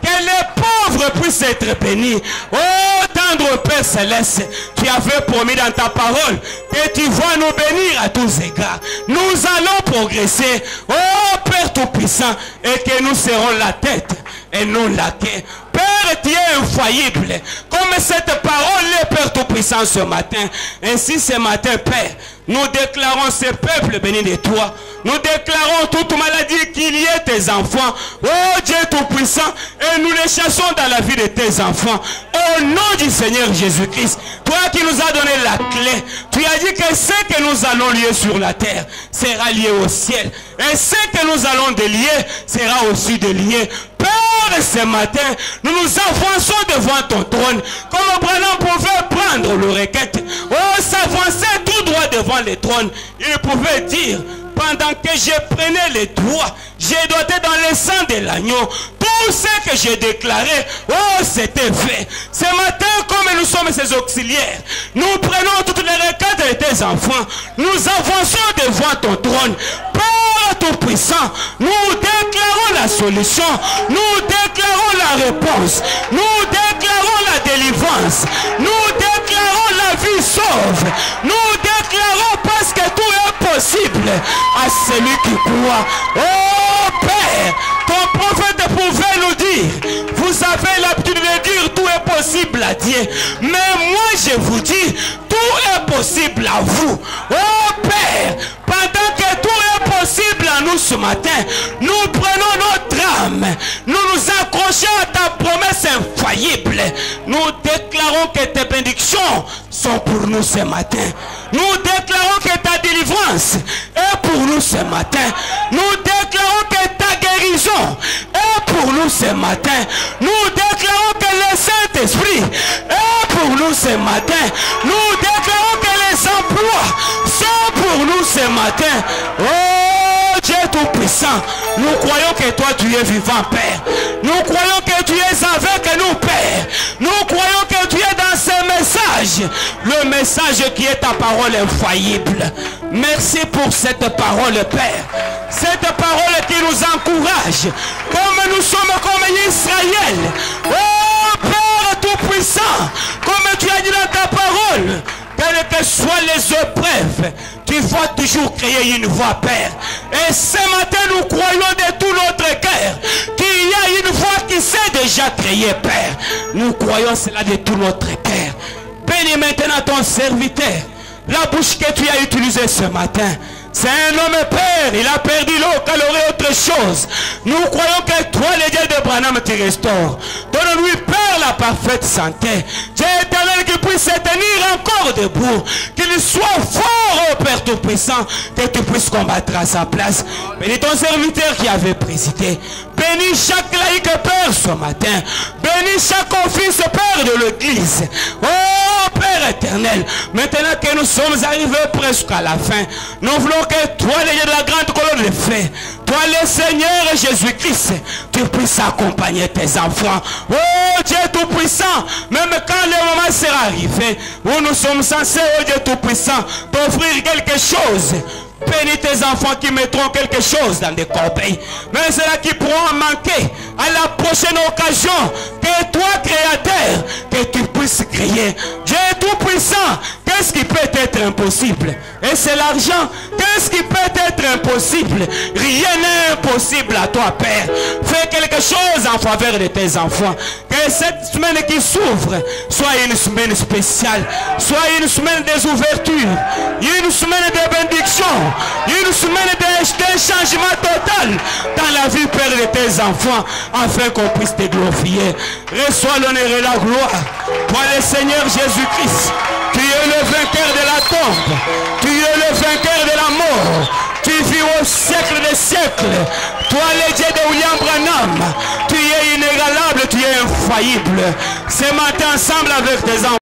Que les pauvres puissent être bénis. Oh, tendre Père Céleste, tu avais promis dans ta parole que tu vas nous bénir à tous égards. Nous allons progresser. Oh, Père Tout-Puissant, et que nous serons la tête et non la queue. Père, tu es infaillible. Comme cette parole est, Père Tout-Puissant, ce matin. Ainsi, ce matin, Père, nous déclarons ce peuple béni de toi. Nous déclarons toute maladie qu'il y ait tes enfants. Oh Dieu Tout-Puissant, et nous les chassons dans la vie de tes enfants. Au nom du Seigneur Jésus-Christ, toi qui nous as donné la clé, tu as dit que ce que nous allons lier sur la terre sera lié au ciel. Et ce que nous allons délier sera aussi délié. Père, ce matin, nous nous avançons devant ton trône. Comme Branham pouvait prendre le requête, oh, s'avancer tout droit devant le trône. Il pouvait dire, pendant que je prenais les doigts, j'ai doigté dans le sang de l'agneau. Tout ce que j'ai déclaré, oh, c'était fait. Ce matin, comme nous sommes ses auxiliaires, nous prenons toutes les requêtes de tes enfants. Nous avançons devant ton trône. Père Tout-Puissant, nous déclarons la solution. Nous déclarons réponse. Nous déclarons la délivrance. Nous déclarons la vie sauve. Nous déclarons parce que tout est possible à celui qui croit. Oh Père, ton prophète pouvait nous dire, vous avez l'habitude de dire tout est possible à Dieu. Mais moi je vous dis, tout est possible à vous. Oh Père, pendant que tout est possible à nous ce matin, nous prenons notre âme, nous nous accrochons à ta promesse infaillible. Nous déclarons que tes bénédictions sont pour nous ce matin. Nous déclarons que ta délivrance est pour nous ce matin. Nous déclarons que ta guérison est pour nous ce matin. Nous déclarons que le Saint-Esprit est pour nous ce matin. Nous déclarons que les emplois sont pour nous ce matin. Oh Dieu Tout-Puissant, nous croyons que toi tu es vivant, Père. Nous croyons que tu es avec nous, Père. Nous croyons que tu es dans ce message. Le message qui est ta parole infaillible. Merci pour cette parole, Père. Cette parole qui nous encourage. Comme nous sommes comme Israël. Oh Père Tout-Puissant, comme tu as dit dans ta parole, quelles que soient les épreuves, tu vas toujours créer une voie, Père. Et ce matin, nous croyons de tout notre cœur qu'il y a une voie qui s'est déjà créée, Père. Nous croyons cela de tout notre cœur. Bénis maintenant ton serviteur, la bouche que tu as utilisée ce matin. C'est un homme, Père, il a perdu l'eau, calorie, autre chose. Nous croyons que toi, le Dieu de Branham, te restaure. Donne-lui, Père, la parfaite santé. Dieu éternel, qu'il puisse se tenir encore debout. Qu'il soit fort, oh Père Tout-Puissant, que tu puisses combattre à sa place. Bénis ton serviteur qui avait présidé. Bénis chaque laïc, Père, ce matin. Bénis chaque office, Père, de l'Église. Oh, Père éternel, maintenant que nous sommes arrivés presque à la fin, nous voulons que toi, le Dieu de la grande colonne de feu, toi, le Seigneur Jésus-Christ, tu puisses accompagner tes enfants. Oh, Dieu Tout-Puissant, même quand le moment sera arrivé, où nous sommes censés, oh Dieu Tout-Puissant, t'offrir quelque chose. Bénis tes enfants qui mettront quelque chose dans des corbeilles. Mais ceux-là qui pourront manquer à la prochaine occasion. Que toi, Créateur, que tu puisses créer. Dieu Tout-Puissant, qu'est-ce qui peut être impossible? Et c'est l'argent. Qu'est-ce qui peut être impossible? Rien n'est impossible à toi, Père. Fais quelque chose en faveur de tes enfants. Que cette semaine qui s'ouvre soit une semaine spéciale. Soit une semaine des ouvertures. Une semaine de bénédiction. Une semaine d'un changement total dans la vie, Père, de tes enfants, afin qu'on puisse te glorifier. Reçois l'honneur et la gloire. Toi, le Seigneur Jésus-Christ, tu es le vainqueur de la tombe. Tu es le vainqueur de la mort. Tu vis au siècle des siècles. Toi, le Dieu de William Branham, tu es inégalable, tu es infaillible. Ce matin, ensemble avec tes enfants,